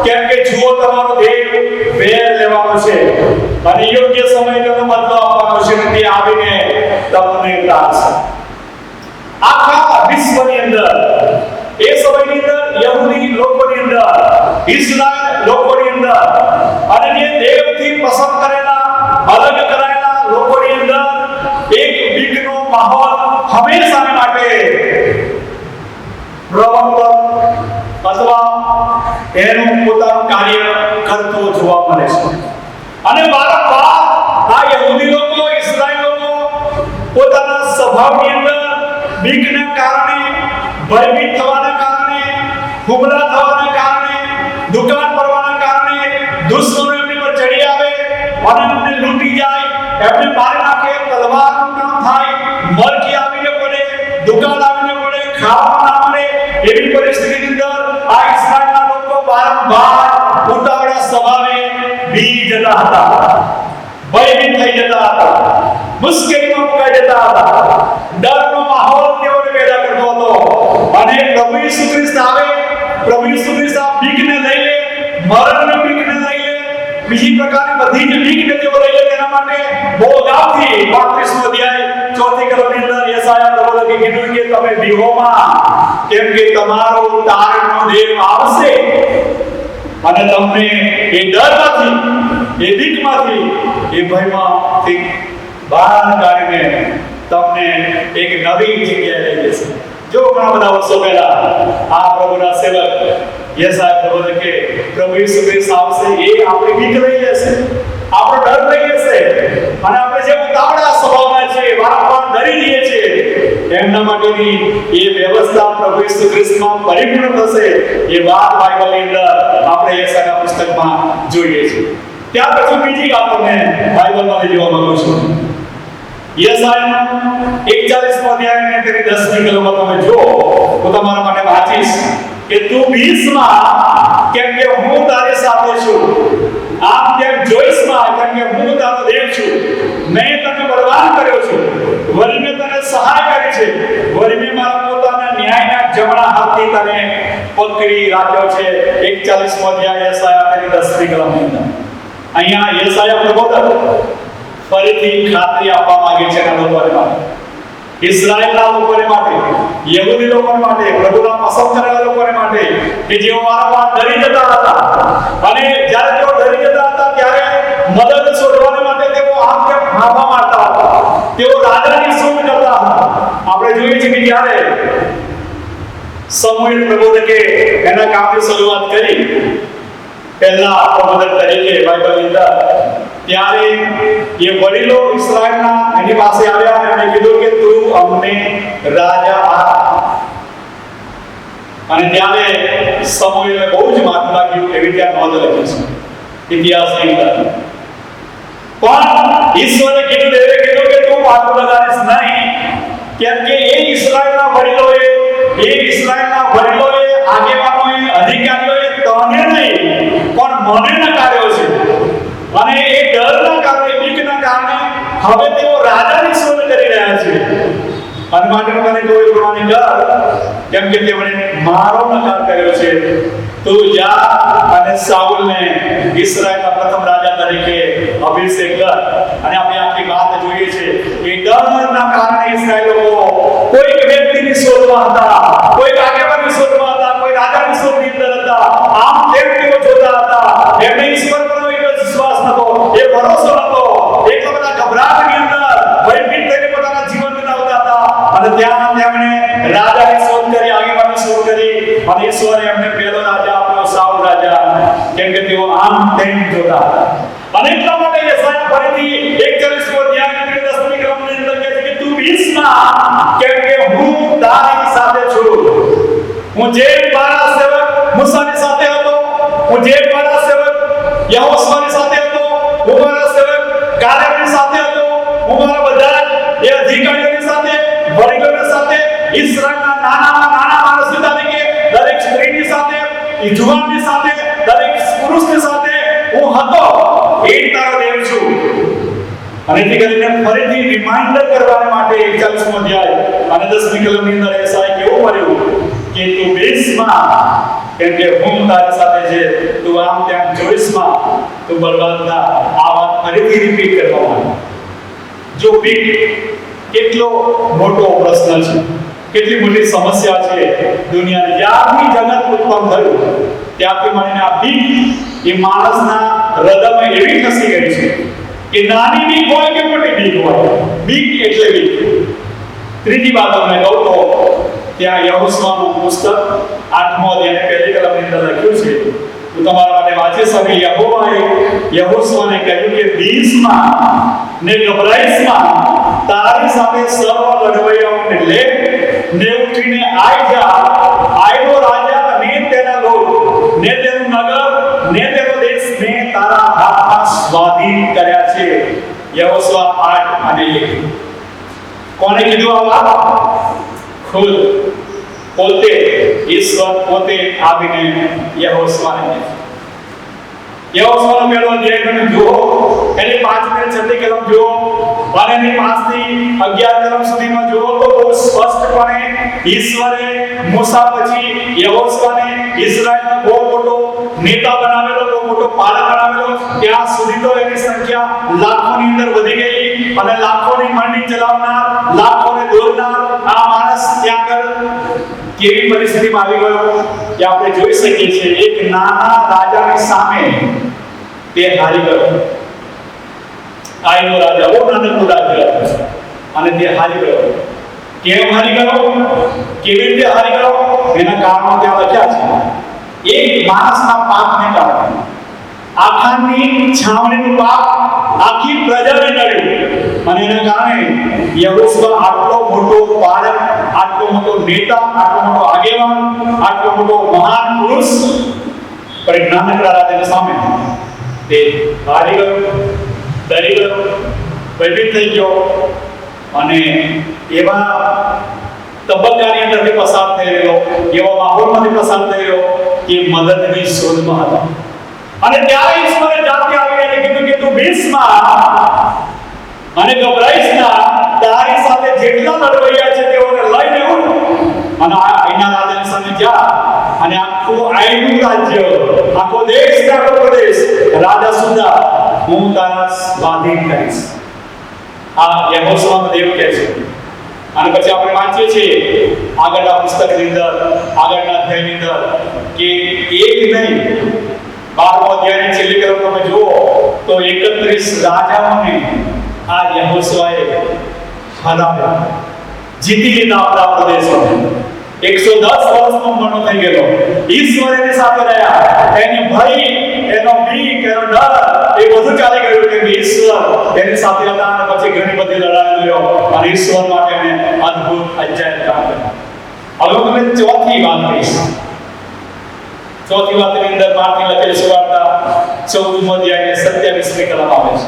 કેમ કે જુઓ તમારો દેવ વેર લેવાનો છે અને યોગ્ય સમય તેનો બદલો આપવાનો છે અને તે આવીને તમને તારશે. આખા વિશ્વની અંદર એ સમયની અંદર યહૂદી લોકોની અંદર, ઇસ્રાએલ લોકોની અંદર અને જે દેવથી પસંદ કરેલા, અલગ કરાયેલા લોકોની અંદર એક બીકનો માહોલ હંમેશા માટે પ્રવર્તન અથવા એનું પોતાનું કાર્ય કરતો જોવા મળે છે. અને વારંવાર આ યહૂદી લોકો, ઇસ્રાએલ લોકો પોતાના સ્વભાવની અંદર બીકના કારણે, ભયભીત થવાના કારણે, હુમલા થવાના કારણે, દુકાન પડવાના કારણે, દુશ્મનો એમની પર ચડી આવે અને એમને લૂંટી જાય, એમને મારી નાખે, તલવારનું કામ થાય, મરકી આવીને પડે, દુકાન આવીને પડે, ખાવાનું ના મળે, એવી પરિસ્થિતિની અંદર આ ઇસ્રાએલના લોકો વારંવાર ઉતાવળા સ્વભાવે બી જતા હતા, ભયભીત થઈ જતા હતા, મુશ્કેલીમાં મુકાઈ જતા હતા, ડરનો માહોલ તેઓને પેદા કરતો હતો. અને પ્રભુ ઈસુ ખ્રિસ્ત આવે, પ્રભુ ઈસુ ખ્રિસ્ત આ બીકને લઈ લે, મરણની બીકને લઈ લે, બીજી પ્રકારની બધી જ બીકને તેઓ લઈ લે. તેના માટે બહુ અગાઉથી 35મો અધ્યાય 4થી કલમની અંદર યશાયા પ્રબોધકે કીધું કે તમે બીહોમાં, કેમ કે તમારો તારણનો દેવ આવશે અને તમને એ ડરમાંથી, એ બીકમાંથી, એ ભયમાંથી બહાર કાઢીને તમને એક નવી જગ્યાએ લઈ જશે. જો ઘણા બધા વર્ષો પહેલા આ પ્રભુના સેવક યશાયા પ્રબોધકે પ્રભુ ઈસુ ખ્રિસ્ત આવશે, એ આપણી બીક લઈ લેશે, આપણો ડર લઈ લેશે અને આપણે જે ઉતાવળા સ્વભાવના છે, વારંવાર ડરી જઈએ છીએ, એમના માટેની એ વ્યવસ્થા પ્રભુ ઈસુ ખ્રિસ્તમાં પરિપૂર્ણ થશે. એ વાત બાઇબલની અંદર આપણે યશાયાના પુસ્તકમાં જોઈએ છીએ. ત્યાર પછી બીજી વાત તમને બાઇબલમાં લઈ જવા માંગુ છું. યશાયાનો 41મો અધ્યાય અને તેની 10મી કલમમાં તમે જો, હું તમારા માટે વાંચીશ કે તું બીસમાં, કેમ કે હું તારી સાથે છું, આમ તેમ જોઈશમાં, કેમ કે હું તારો દેવ છું, મેં તને બળવાન કર્યો છું, વળી મેં તને સહાય કરી છે, વળી મેં મારા પોતાના ન્યાયના જમણા હાથથી તને પકડી રાખ્યો છે. 41મો અધ્યાય યશાયા તેની 10મી કલમની અંદર અહીંયા યશાયા પ્રબોધક ફરીથી ખાતરી આપવા માંગે છે આ લોકોને માટે, ઇસ્રાએલના લોકોને માટે, યહૂદી લોકોને માટે, પ્રભુના પસંદ કરેલા લોકોને માટે કે જેઓ વારંવાર ડરી જતા હતા અને જ્યારે તેઓ ડરી જતા હતા ત્યારે મદદ શોધવા માટે તેઓ આમ તેમ ફાંફા મારતા હતા, તેઓ રાજાની શોધ કરતા હતા. આપણે જોઈએ છીએ કે જ્યારે સમુએલ પ્રબોધકે એના કામની શરૂઆત કરી, પહેલા પ્રબોધક તરીકે બાઇબલની અંદર, ત્યારે એ વડીલો ઇસ્રાએલના એની પાસે આવ્યા અને કીધું કે તું અમને રાજા આપ. અને ત્યારે સમુએલે બહુ જ માથું લાગ્યું, એવી ત્યાં નોંધ લખી છે ઇતિહાસની અંદર. પણ ઈશ્વરે કીધું કે તું માથું લગાડીશ નહીં, કેમ કે એ ઇસ્રાએલના વડીલોએ, આગેવાનોએ, અધિકારીઓએ તને નહીં પણ મને નકાર્યો છે. અને એ ડરના કારણે, બીકના કારણે હવે તેઓ રાજાની શોધ કરી રહ્યા છે. અને માટે મને કોઈ પ્રમાણે ડર, કેમ કે તેમણે મારો નકાર કર્યો છે તું જા અને સાઉલને ઇસ્રાયેલના પ્રથમ રાજા તરીકે અભિષેક કર. અને આપણે આખી વાત જોઈએ છે કે ડરના કારણે ઇસ્રાયેલ લોકો કોઈક વ્યક્તિની શોધમાં હતા, કોઈક આગેવાનની શોધમાં હતા, કોઈ રાજાની શોધની અંદર હતા. આમ તેમ તેઓ જોતા હતા. એમને ઈશ્વર પરનો એક જ વિશ્વાસ હતો, એ ભરોસો હતો. એટલા બધા ગભરાટની અંદર ભયભીત થઈને પોતાના જીવન વિતાવતા હતા. અને ત્યાં તેમણે રાજાની શોધ કરી, આગેવાનની શોધ કરી. અને ઈશ્વરે એમને પહેલો રાજા આપ્યો, સાઉલ રાજા, કેમ કે તેઓ આમ તેમ જોતા હતા. અને એટલા માટે યશાયા ફરીથી 41મો અધ્યાય 10મી કલમની અંદર કહે છે કે તું બીસમાં, કેમ કે હું તારી સાથે છું. હું જે મારા સેવક મૂસાની સાથે હતો, હું જે મારા સેવક યહોશુઆની સાથે હતો, હું મારા સેવક કાલેબની સાથે હતો, હું મારા બધા એ અધિકારીઓની સાથે, વડીલોની સાથે, ઇસ્રાયેલના નાનામાં નાના માણસ તરીકે દરેક સ્ત્રીની સાથે, યુવાનની સાથે, દરેક પુરુષની સાથે હું હતો. એ તારો દેવ છું. અને તે કરીને ફરીથી રિમાઇન્ડર કરવા માટે 41મો અધ્યાય અને 10મી કલમની અંદર યશાયા કેવું પડ્યું કે તું બીસમાં, કેમ કે હું તારી સાથે છે. તું આમ તેમ જોઈશમાં, તું બરબાદ ના. આ વાત ફરીથી રિપીટ કરવામાં આવી. જો બીક કેટલો મોટો પ્રશ્ન છે, કેટલી મોટી સમસ્યા છે દુનિયાની. જ્યારથી જગત ઉત્પન્ન થયું ત્યારથી મળીને આ બીક એ માણસના હૃદયમાં એવી ખસી ગઈ છે કે નાની બીક હોય કે મોટી બીક હોય, બીક એટલે બીક. ત્રીજી વાત તમને કહું તો ત્યાં યહોશુઆનું પુસ્તક 8મો અધ્યાય પહેલી કલમની અંદર લખ્યું છે. હું તમારા માટે વાંચી શકે. યહોવાએ યહોશુઆને કહ્યું કે બીસમાં ને ગભરાઈશમાં, તારી સાથે સર્વ લડવૈયાઓને લે ને ઉઠીને આઈ જા. આયનો રાજા ને તેના લોક ને તેનું નગર ને તેનો દેશ ને તારા હાથમાં સ્વાધીન કર્યા છે. યહોશુઆ 8:1. કોણે કીધું આ વાત? ખુદ પોતે ઈશ્વર પોતે આવીને યહોશુઆને. યહોશુઆનો પહેલો અધ્યાય તમે જુઓ, એની 5 થી 6 કલમ જુઓ અને એની 5 થી 11 કલમ સુધીમાં જુઓ તો બહુ સ્પષ્ટપણે ઈશ્વરે મૂસા પછી યહોશુઆને ઇઝરાયલનો બહુ મોટો નેતા બનાવેલો, બહુ મોટો પાલક બનાવેલો. ત્યાં સુધી તો એની સંખ્યા લાખોની અંદર વધી ગઈ અને લાખોની મંડી ચલાવનાર, લાખોને દોરનાર આ માણસ ત્યાં આગળ કેવી પરિસ્થિતિમાં આવી ગયો કે આપણે જોઈ શકીએ છીએ. એક નાના રાજાની સામે તે હારી ગયો. આઈનો રાજા, બહુ નાનકડું રાજ્ય અને તે હારી ગયો. કેમ હારી ગયો? કેવી રીતે હારી ગયો? એના કારણો ત્યાં લખ્યા છે. એક માણસના પાપને કારણે, આખાની છાવણીનું પાપ આખી પ્રજાને નડ્યું અને એના કારણે યહોશુઆ આટલો મોટો પાલક, આટલો મોટો નેતા, આટલો મોટો આગેવાન, આટલો મોટો મહાન પુરુષ પર એક નાનકડા રાજાની સામે તે હારી ગયો, ડરી ગયો, ભયભીત થઈ ગયો અને એવા તબક્કાની અંદરથી પસાર થઈ રહ્યો, એવા માહોલમાંથી પસાર થઈ રહ્યો કે મદદની શોધમાં હતા. અને ત્યારે ઈશ્વરે જાતે આવીને કીધું કે તું બીસમાં અને ગભરાઈશ ના. તારી સાથે જેટલા લડવૈયા છે તેઓને લઈને ઉઠ અને અહીંના રાજાની સામે જા અને આખું આઈનું રાજ્ય, આખો દેશ, આખો પ્રદેશ, રાજા સુધા હું તારા સ્વાધીન કરીશ. આ યહોશુઆનો દેવ કહે છે. અને પછી આપણે વાંચીએ છીએ આગળના પુસ્તકની અંદર, આગળના અધ્યાયની અંદર કે એક નહીં 12મો અધ્યાયની છેલ્લી કલમ તમે જુઓ તો 31 રાજાઓને આ યહોશુઆએ હરાવ્યા, જીતી લીધા આપણા પ્રદેશોને. 110 વર્ષનો મરણો થઈ ગયો. ઈશ્વર એની સાથે રહ્યા. એની ભય, એનો બીક, એનો ડર એ બધું ચાલી ગયું કે ઈશ્વર એની સાથે હતા. અને પછી ઘણી બધી લડાઈ લડ્યો અને ઈશ્વર માટે એને અદ્ભુત અજાયબ કામ કર્યું. હવે તમે ચોથી વાત કહીશ. ચોથી વાતની અંદર માર્થી લખેલી સુવાર્તા 14મો અધ્યાય 27મી કલમ આવે છે.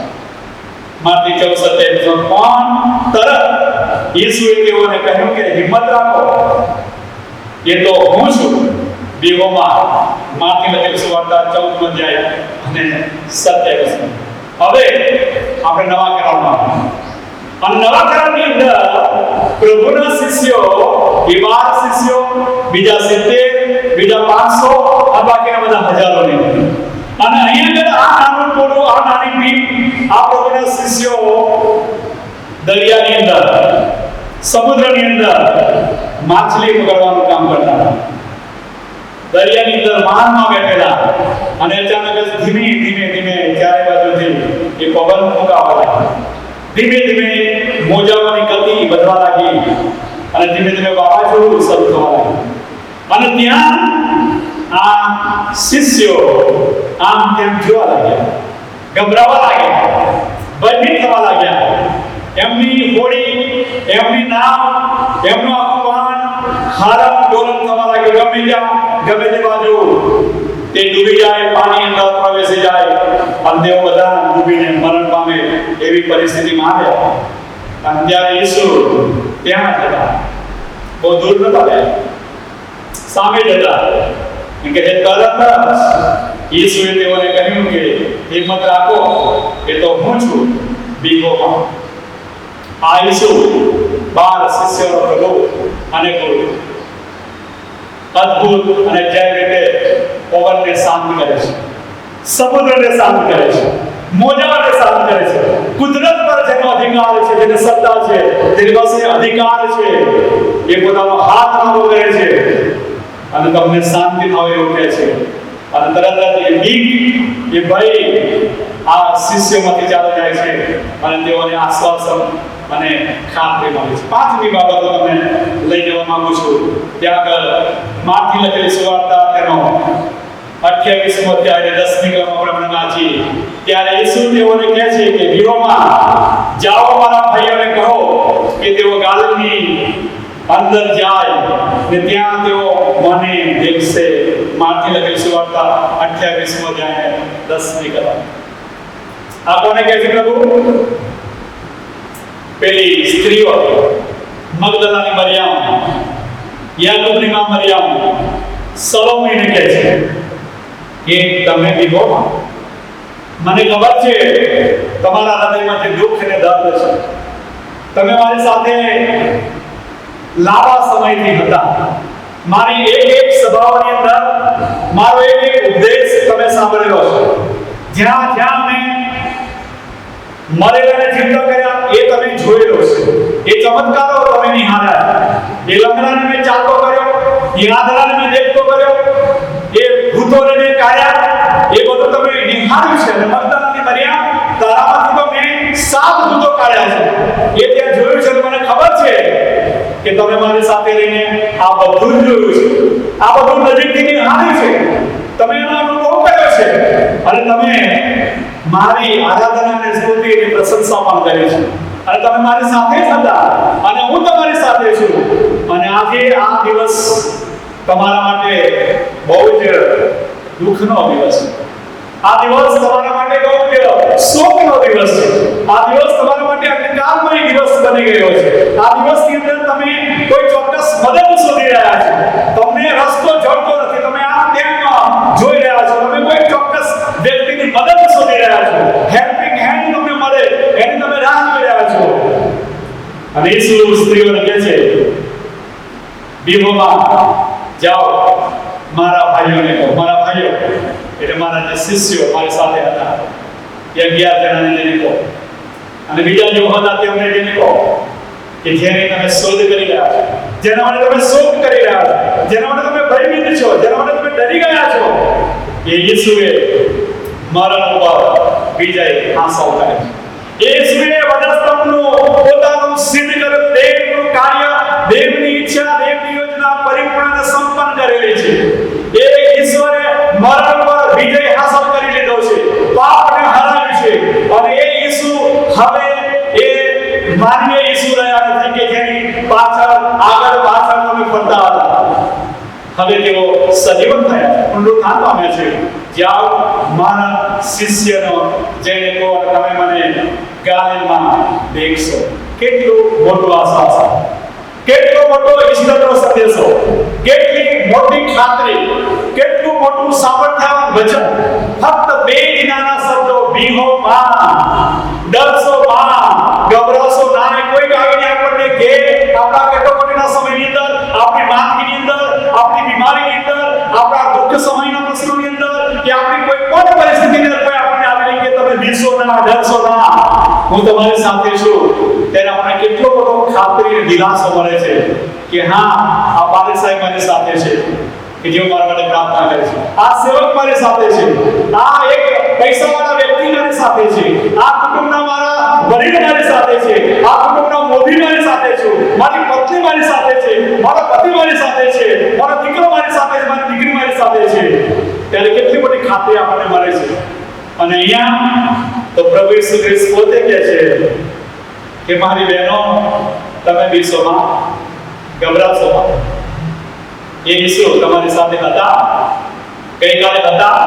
માર્થી 14:27. પણ તરત ઈસુએ તેઓને કહ્યું કે હિંમત રાખો, એ તો હું છું. બેહોમાં માર્થી લખેલી સુવાર્તા 14મો અધ્યાય અને 27. હવે આપણે નવા કરારમાં અને નવા કરારની અંદર પ્રભુના શિષ્યો, 12 શિષ્યો, બીજા 70, બીજા 500 અને બાકીના બધા હજારોની અંદર. અને અહીંયા આગળ આ નાનું ટોળું, આ નાની ટીમ, આ પ્રભુના શિષ્યો દરિયાની અંદર, સમુદ્રની અંદર માછલી પકડવાનું કામ કરતા હતા. દરિયાની અંદર માનમાં બેઠેલા અને અચાનક જ ધીમે ધીમે ધીમે ચારે બાજુથી એ પવન ફૂંકાવા લાગ્યો. ધીમે ધીમે મોજાઓની ગતિ વધવા લાગી અને ધીમે ધીમે વાવાઝોડું શરૂ થવા લાગ્યું. અને ત્યાં આ શિષ્યો આમ તેમ જોવા લાગ્યા, ગભરાવા લાગ્યા, ભયભીત થવા લાગ્યા. એમની હોડી, એમની નાવ, એમનું આખું વાહન હાલમ ડોલમ થવા લાગ્યું. ગમે ત્યાં, ગમે તે બાજુ તે ડૂબી જાય, પાણી અંદર પ્રવેશી જાય અને તેઓ બધા ડૂબીને મરણ પામે એવી પરિસ્થિતિમાં આવ્યા. અને ત્યારે ઈસુ ત્યાં જ હતા, બહુ દૂર નતા ગયા, સામે જ હતા. કે તરત જ ઈસુએ તેઓને કહ્યું કે હિંમત રાખો, એ તો હું છું, બીકો માં. આ ઈસુ 12 શિષ્યોનો પ્રભુ અને ગુરુ અદ્ભુત અને જય રીતે પવનને શાંત કરે છે, સમુદ્રને શાંત કરે છે, મોજાઓને શાંત કરે છે. કુદરત પર જેનો અધિકાર છે, જેને સત્તા છે, જેની પાસે અધિકાર છે, એ પોતાનો હાથ લાંબો કરે છે અને તમને શાંતિ થાય એવું કહે છે. અને તરત જ એ બીક, એ ભય આ શિષ્યોમાંથી ચાલે જાય છે અને તેઓને આશ્વાસન અને ખાતરી મળે છે. 5મી બાબતો તમને લઈ જવા માંગુ છું. ત્યાં આગળ માર્કની લખેલી સુવાર્તા તેનો 28મો અધ્યાય 10મી કલમ આપણે વાંચી. ત્યારે ઈસુ તેઓને કહે છે કે વીરોમાં જાઓ, મારા ભાઈઓને કહો કે તેઓ ગાલિલની અંદર જાય ને ત્યાં તેઓ મને દેખશે. માર્કની લખેલી સુવાર્તા 28મો અધ્યાય 10મી કલમ. આ કોને કહે છે પ્રભુ? પેલી સ્ત્રીઓ, મગદલાની મરિયમ, યાકૂબની માં મરિયમ, સલોમીને કહે છે કે તમે વિભોમાં, મને ખબર છે તમારા હૃદયમાં જે દુઃખ અને દર્દ છે, તમે મારી સાથે લાંબા સમયથી હતા. મારી એક સભાઓની અંદર મારો એક ઉપદેશ તમે સાંભળેલો છે. જ્યાં જ્યાં મેં મરેલાને જીવતા કર્યા એ તમે જોયેલો છે. એ ચમત્કારો તમે નિહાળ્યા. એ લંગડાને મેં ચાલતો કર્યો, એ આંધળાને મેં દેખતો કર્યો, એ ભૂતોને મેં કાઢ્યા, એ બધું તમે નિહાળ્યું છે. અને મગદલાની મરિયમ, તારામાંથી તો મેં 7 ભૂતો કાઢ્યા છે. એ ત્યાં જોયું છે. મને ખબર છે કે તમે મારી સાથે રહીને આ બધું જ જોયું છે, આ બધું નજીકથી નિહાળ્યું છે, તમે એનો અનુભવ કર્યો છે અને તમે મારી આરાધના અને સ્તુતિ અને પ્રશંસા પણ કરી છે. અને તમે મારી સાથે જ હતા અને હું તમારી સાથે છું. અને આજે આ દિવસ તમારા માટે બહુ જ દુઃખનો દિવસ છે. આ દિવસ તમારા માટે બહુ જ શોકનો દિવસ છે. આ દિવસ તમારા માટે અંધકારમય દિવસ બની ગયો છે. આ દિવસની અંદર તમે કોઈ ચોક્કસ મદદ શોધી રહ્યા છો, તમને રસ્તો જડતો નથી, તમે આમ તેમ જોઈ રહ્યા છો, તમે કોઈ ચોક્કસ વ્યક્તિની મદદ શોધી રહ્યા છો, હેલ્પિંગ હેન્ડ તમને મળે એની તમે રાહ જોઈ રહ્યા છો. અને ઈસુ સ્ત્રીઓને કહે છે, બીહોમાં જાઓ, મારા ભાઈઓને કહો. મારા ભાઈઓ એટલે મારા જે શિષ્યો મારી સાથે હતા, એ 11 જણાને જઈને કહો. અને બીજા જે હતા તેમને જઈને કહો કે જેને તમે શોધ કરી રહ્યા છો, જેના માટે તમે શોક કરી રહ્યા છો, જેના માટે તમે ભયભીત છો, જેના માટે તમે ડરી ગયા છો, એ ઈસુએ મરણ ઉપર વિજય હાંસલ કર્યો. ઈસુએ વધસ્તંભનું પોતાનું સિદ્ધ કરેલું દેવનું કાર્ય, દેવની ઈચ્છા, દેવની યોજના પરિપૂર્ણ અને સંપન્ન કરેલી છે. એ ઈશ્વરે મરણ પર વિજય હાંસલ કરી લીધો છે, પાપને હરાવ્યું છે. અને એ ઈસુ હવે એ માનવીય ઈસુ રહ્યા નથી કે જેની પાછળ આગળ પાછળ તમે ફરતા હતા. હવે તેઓ સજીવન થયા, પુનરુત્થાન પામ્યા છે. જાઓ, મારા શિષ્યનો જઈને કહો, તમે મને ગાલિલમાં દેખશો. કેટલું મોટું આશ્વાસન, કેટલો મોટો ઈશ્વરનો સંદેશો, કેટલી મોટી ખાતરી, કેટલું મોટું સામર્થ્યવાન વચન. ફક્ત 2 જ નાના શબ્દો, બીહો માં, ડરશો માં, ગભરાશો ના. કોઈ આવીને આપણને કે આપણા કટોકટીના સમયની અંદર, આપણી માંદગીની અંદર, આપણી બીમારીની અંદર, આપણા દુઃખ સમયના પ્રશ્નોની અંદર કે આપણી કોઈ પણ પરિસ્થિતિની અંદર કોઈ આપણને આવી કે તમે બીસો ના ડરશો ના, હું તમારી સાથે છું, ત્યારે આપણે કેટલો બધો ખાતરી અને દિલાસો મળે છે કે હા આ પાલક સાહેબ મારી સાથે છે, કે જેઓ મારા માટે પ્રાર્થના કરે છે, આ સેવક મારી સાથે છે, આ એક પૈસાવાળા વ્યક્તિ મારી સાથે છે, આ કુટુંબના મારા વડીલ મારી સાથે છે, આ કુટુંબના મોભી મારી સાથે છે, મારી પત્ની મારી સાથે છે, મારો પતિ મારી સાથે છે, મારો દીકરો મારી સાથે છે, મારી દીકરી મારી સાથે છે, ત્યારે કેટલી બધી ખાતરી આપણને મળે છે. અને અહીંયા તો પ્રભુ ઈસુ ખ્રિસ્ત પોતે કહે છે કે મારી બહેનો તમે બીસોમાં ગભરાશો માં. એ ઈસુ તમારી સાથે હતા, ગઈકાલે હતા,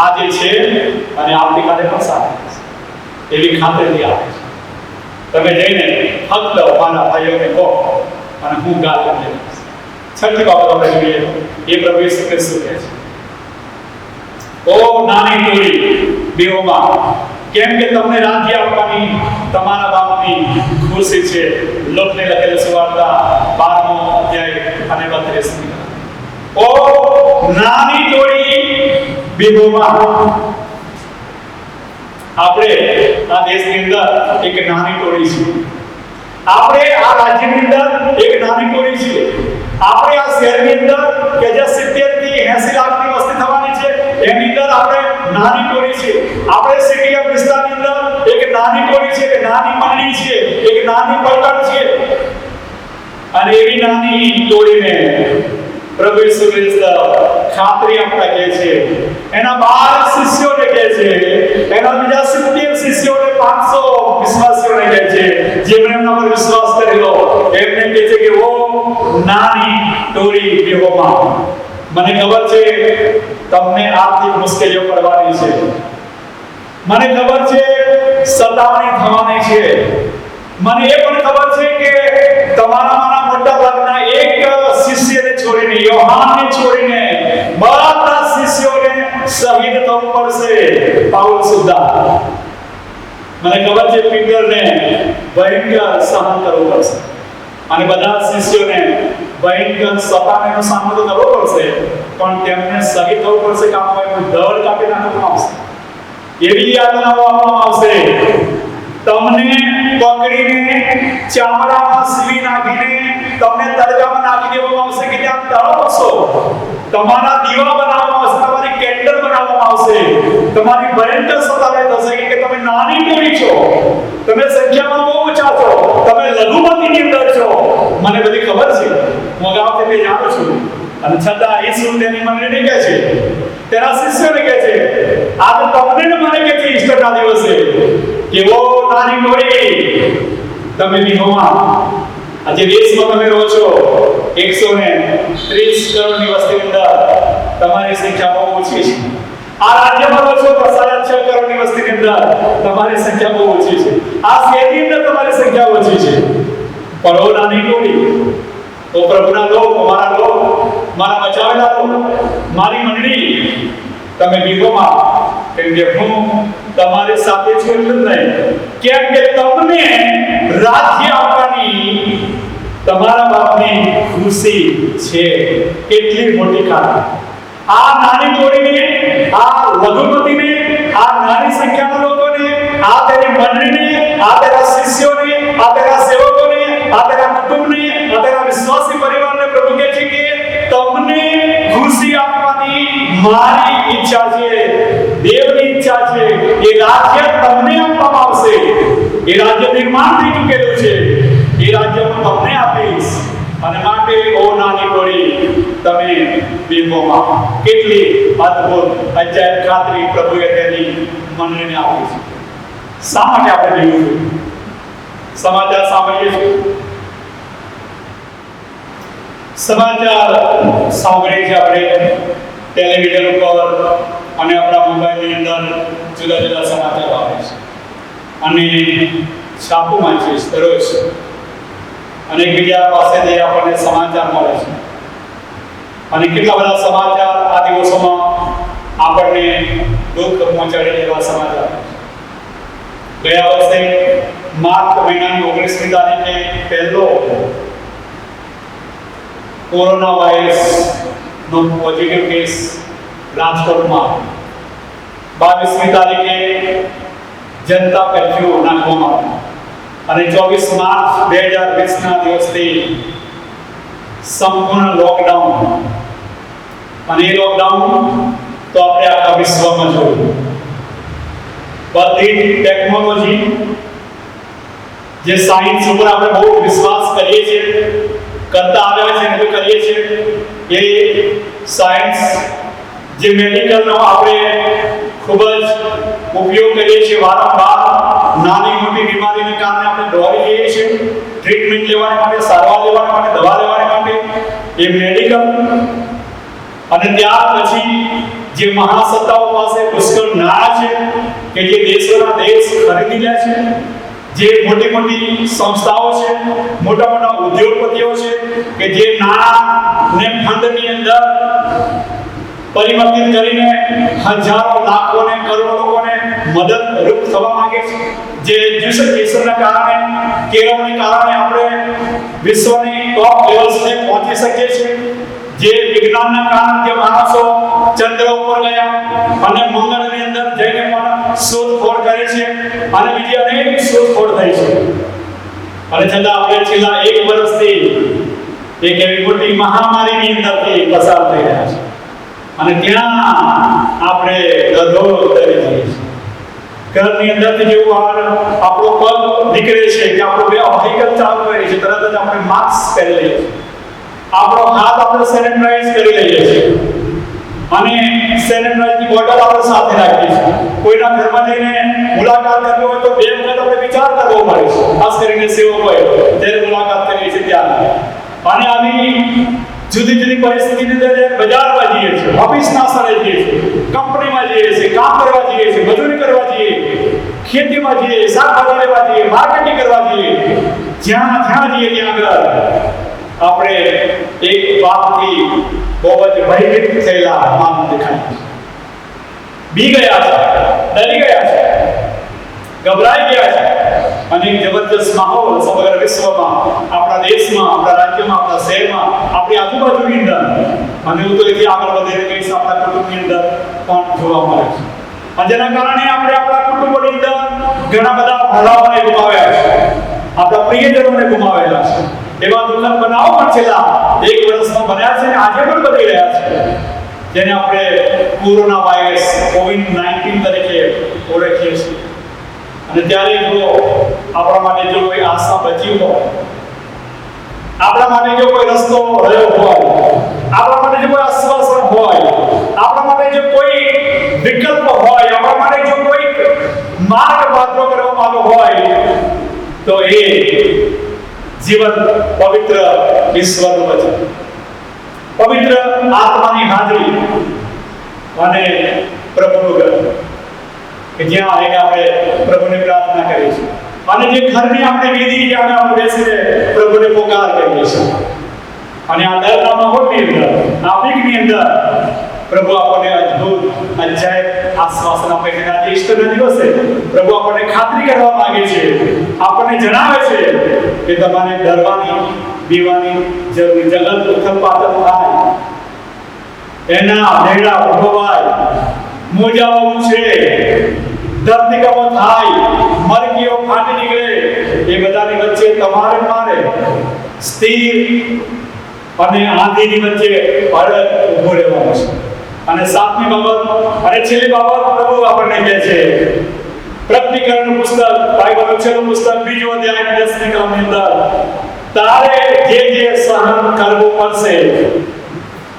આજે છે અને આવતીકાલે પણ સાથે છે, એવી ખાતરી આપે છે. તમે જઈને ફક્ત મારા ભાઈઓને કહો અને હું ગાળ લઈશ. છઠ્ઠી બાબત આપણે જોઈએ એ પ્રભુ ઈસુ ખ્રિસ્ત કહે છે, ઓ નાની ટોળી બેઓમાં, કેમ કે તમને રાજ્ય આપવાની તમારા બાપની ખુશી છે. લોકને લખેલી સુવાર્તા 12મો અધ્યાય અને 32મી. ઓ નાની ટોળી બેઓમાં, આપણે આ દેશની અંદર એક નાની ટોળી છે, આપણે આ રાજ્યની અંદર એક નાની ટોળી છે, આપણે આ શહેરની અંદર કે જે 70 થી 80 લાખની વસ્તી થવાની છે એની અંદર આપણે નાની ટોળી છે, આપણે સિટી ઓફ વિસ્તારની અંદર એક નાની ટોળી છે, એક નાની મંડળી છે, એક નાની પલટણ છે. અને એવી નાની ટોળીને પ્રભુ ઈસુ ખ્રિસ્ત ખાતરી આપતા કહે છે, એના 12 શિષ્યોને કહે છે, એના બીજા 70 શિષ્યોને 500 વિશ્વાસીઓને કહે છે જેમણે એમના પર વિશ્વાસ કરેલો, એમને કહે છે કે ઓ નાની ટોળી બેઓમાં, મને ખબર છે તમને આર્થિક મુશ્કેલીઓ પડવાની છે, મને ખબર છે સતાવણી થવાની છે, મને એ પણ ખબર છે કે તમારામાંના મોટા ભાગના એક શિષ્યને છોડીને, યોહાનને છોડીને બધા શિષ્યોને શહીદ થવું પડશે, પાઉલ સુદ્ધા. મને ખબર છે પીટરને ભયંકર સહન કરવું પડશે અને બધા શિષ્યોને ભયંકર સતાવણીનો સામનો તો કરવો પડશે, પણ તેમને શહીદ થવું પડશે, કામ એનું ધડ કાપી નાખવામાં આવશે, એવી યાતનાઓ આપવામાં આવશે. તમને પકડીને ચામડામાં સીવી નાખીને તમને તડકામાં નાખી દેવામાં આવશે કે ત્યાં તળપશો, તમારા દીવા બનાવવામાં આવશે, તમારી કેન્ડલ બનાવવામાં આવશે, તમારી ભયંકર સતાવણી થશે કે તમે નાની ટોળી છો, તમે સંખ્યામાં બહુ ઓછા છો, તમે લઘુમતીની અંદર છો. મને બધી ખબર છે, હું અગાઉથી તે જાણું છું, અને છતાં ઈસુ તેની મંડળીને કહે છે, તેના શિષ્યોને કહે છે, આજે તમને મને કહે છે ઈસ્ટરના દિવસે કે ઓ નાની ટોળી તમે નિહોમાં, આજે દેશમાં તમે રહો છો 130 કરોડની વસ્તીની અંદર તમારી સંખ્યા બહુ ઓછી છે, આ રાજ્યમાં રહો છો તો 6.5 કરોડની વસ્તીની અંદર તમારી સંખ્યા બહુ ઓછી છે, આ શહેરની અંદર તમારી સંખ્યા ઓછી છે, પણ ઓ નાની ટોળી, ઓ પ્રભુના લોક, મારા લોક, મારા બચાવેલા લોક, મારી મંડળી, તમે નિહોમાં, કેમ કે હું તમારી સાથે છું એટલું જ નહીં, કેમ કે તમને રાજ્ય આપવાની તમારા બાપની ખુશી છે. કેટલી મોટી ખાતરી આ નાની ટોળીને, આ લઘુમતીને, આ નાની સંખ્યાના લોકોને, આ તેની મંડળીને, આ તેના શિષ્યોને, આ તેના સેવકોને, આ તેના કુટુંબને, આ તેના વિશ્વાસી પરિવારને પ્રભુ કહે છે કે તમને ખુશી આપવાની મારી ઈચ્છા છે, દેવની ઈચ્છા છે. એ રાજ્ય તમને આપવામાં આવશે, એ રાજ્ય નિર્માણ થઈ ચૂકેલું છે, એ રાજ્ય હું તમને આપીશ. અને માટે ઓ નાની ટોળી તમે બીમોમાં, કેટલી અદ્ભુત અજાયબ ખાતરી પ્રભુએ તેની મંડળીને આપી છે. શા માટે આપણે જોયું છે? સમાચાર સાંભળીએ છીએ, સમાચાર સાંભળીએ છીએ આપણે ટેલિવિઝન ઉપર અને આપણા મોબાઈલની અંદર જુદા જુદા સમાચાર આવે છે અને છાપું વાંચીએ છીએ દરરોજ, અને એકબીજા પાસેથી આપણને સમાચાર મળે છે અને કેટલા બધા સમાચાર આ દિવસોમાં આપણને દુઃખ પહોંચાડે એવા સમાચાર. ગયા વર્ષે માર્ચ મહિનાની 19મી તારીખે પહેલો કોરોના વાયરસનો નો પોઝિટિવ કેસ રાજકોટમાં 22મી તારીખે જનતા કર્ફ્યુ નાખવામાં આવ્યો અને 24 માર્ચ 2020ના દિવસથી સંપૂર્ણ લોકડાઉન. અને એ લોકડાઉન તો આપણે આખા વિશ્વમાં જોયું. બધી ટેકનોલોજી જે સાયન્સ ઉપર આપણે બહુ વિશ્વાસ કરીએ છીએ, કરતા આવ્યા છે અને કરીએ છીએ, એ સાયન્સ જે મેડિકલનો આપણે ખૂબ જ ઉપયોગ કરીએ છીએ વારંવાર, નાની મોટી બીમારીને કારણે આપણે દોડી જઈએ છીએ ટ્રીટમેન્ટ લેવા માટે, સારવાર લેવા માટે, દવા લેવા માટે, એ મેડિકલ. અને ત્યાર પછી જે મહાસત્તાઓ પાસે પુષ્કળ નાણાં છે કે જે દેશોના દેશ ખરીદી લે છે, જે મોટી મોટી સંસ્થાઓ છે, મોટા મોટા ઉદ્યોગપતિઓ છે કે જે નાણાંને ફંડની અંદર પરિવર્તિત કરીને હજારો લાખોને કરોડો લોકોને મદદરૂપ થવા માંગે છે. જે એજ્યુકેશનના કારણે, કેળવણીને કારણે આપણે વિશ્વની ટોપ લેવલ્સને પહોંચી શકીએ છીએ. જે વિજ્ઞાનના કારણે જે માણસો ચંદ્ર ઉપર ગયા અને મંગળની અંદર જઈને પણ શોધખોળ કરે છે અને બીજી અનેક શોધખોળ થઈ છે. અને છતાં આપણે છેલ્લા 1 વર્ષથી એક એવી મોટી મહામારીની અંદરથી પસાર થઈ રહ્યા છે અને ત્યાં આપણે ગધોડ કરી જઈએ છીએ. ઘરની અંદરથી જેવું આપણો પગ નીકળે છે કે આપણો વ્હીકલ ચાલુ કરે છે, તરત જ આપણે માસ્ક પહેરી લઈએ છીએ, આપણો હાથ આપણે સેનેટાઈઝ કરી લઈએ છીએ અને સેનેટાઈઝની બોટલ આપણે સાથે રાખીએ છીએ. કોઈના ઘરમાં જઈને મુલાકાત કરવી હોય તો 2 વખત આપણે વિચાર કરવો પડે છે, ખાસ કરીને સેવકોએ જ્યારે મુલાકાત કરીએ છીએ ત્યારે. અને આવી જુદી જુદી પરિસ્થિતિની અંદર બજારમાં જઈએ છીએ, ઓફિસના સ્થળે જઈએ છીએ, કંપનીમાં જઈએ છીએ, કામ કરવા જઈએ છીએ, મજૂરી કરવા જઈએ, ખેતીમાં જઈએ, શાકભાજી લેવા જઈએ, માર્કેટિંગ કરવા જઈએ, જ્યાં જઈએ ત્યાં આગળ આપણે એક વાતથી બહુ જ ભયભીત થયેલા માનવ દેખાય છે. બી ગયા છે, ડરી ગયા છે, ગભરાઈ ગયા છે અને એક જબરદસ્ત માહોલ સમગ્ર વિશ્વમાં, આપણા દેશમાં, આપણા રાજ્યમાં, આપણા શહેરમાં, આપણી આજુબાજુની અંદર અને હું તો એથી આગળ વધીને કહીશ આપણા કુટુંબની અંદર પણ જોવા મળે છે. અને જેના કારણે આપણે આપણા કુટુંબની અંદર ઘણા બધા ભલાઓને ગુમાવ્યા છે, આપણા પ્રિયજનોને ગુમાવેલા છે. એવા દુઃખદ બનાવો પણ છેલ્લા 1 વર્ષમાં બન્યા છે અને આજે પણ બની રહ્યા છે, જેને આપણે કોરોના વાયરસ COVID-19 તરીકે ઓળખીએ છીએ. અને ત્યારે જો આપણા માટે જો કોઈ આશા બચી હોય, આપણા માટે જો કોઈ રસ્તો રહ્યો હોય, આપણા માટે જો કોઈ આશ્વાસન હોય, આપણા માટે જો કોઈ વિકલ્પ હોય, આપણા માટે જો કોઈ માર્ગ પાત્રો કરવામાં આવ્યો હોય તો એ જીવન પવિત્ર ઈશ્વરનું વચન, પવિત્ર આત્માની હાજરી અને પ્રભુનું ઘર કે જ્યાં આવીને આપણે પ્રભુને પ્રાર્થના કરીએ છીએ અને જે ઘરની આપણે વેદી જ્યાં આપણે બેસીને પ્રભુને પોકાર કરીએ છીએ. અને આ દરના માહોલની અંદર, આ વીકની અંદર પ્રભુ આપણને અદ્ભુત અજાયબ આશ્વાસન આપે છે. આજે ઈસ્ટરના દિવસે પ્રભુ આપણને ખાતરી કરવા માંગે છે, આપણને જણાવે છે કે તમારે ડરવાની, બીવાની જરૂર, જગત ઉથલ-પાથલ થાય, એના મેળા ઉભવાય, મોજાઓ ઉછળે, ધરતીકંપો થાય, મરકીઓ ફાટી નીકળે, એ બધાની વચ્ચે તમારે મારે સ્થિર અને આંધીની વચ્ચે ભારત ઉભો રહેવાનો છે. અને 7મી બાબત અને છેલ્લી બાબત પ્રભુ આપણને કહે છે, પ્રકટીકરણનું પુસ્તક, બાઇબલનું છેલ્લું પુસ્તક 2 અધ્યાય 10મી કલમની અંદર, તારે જે સહન કરવું પડશે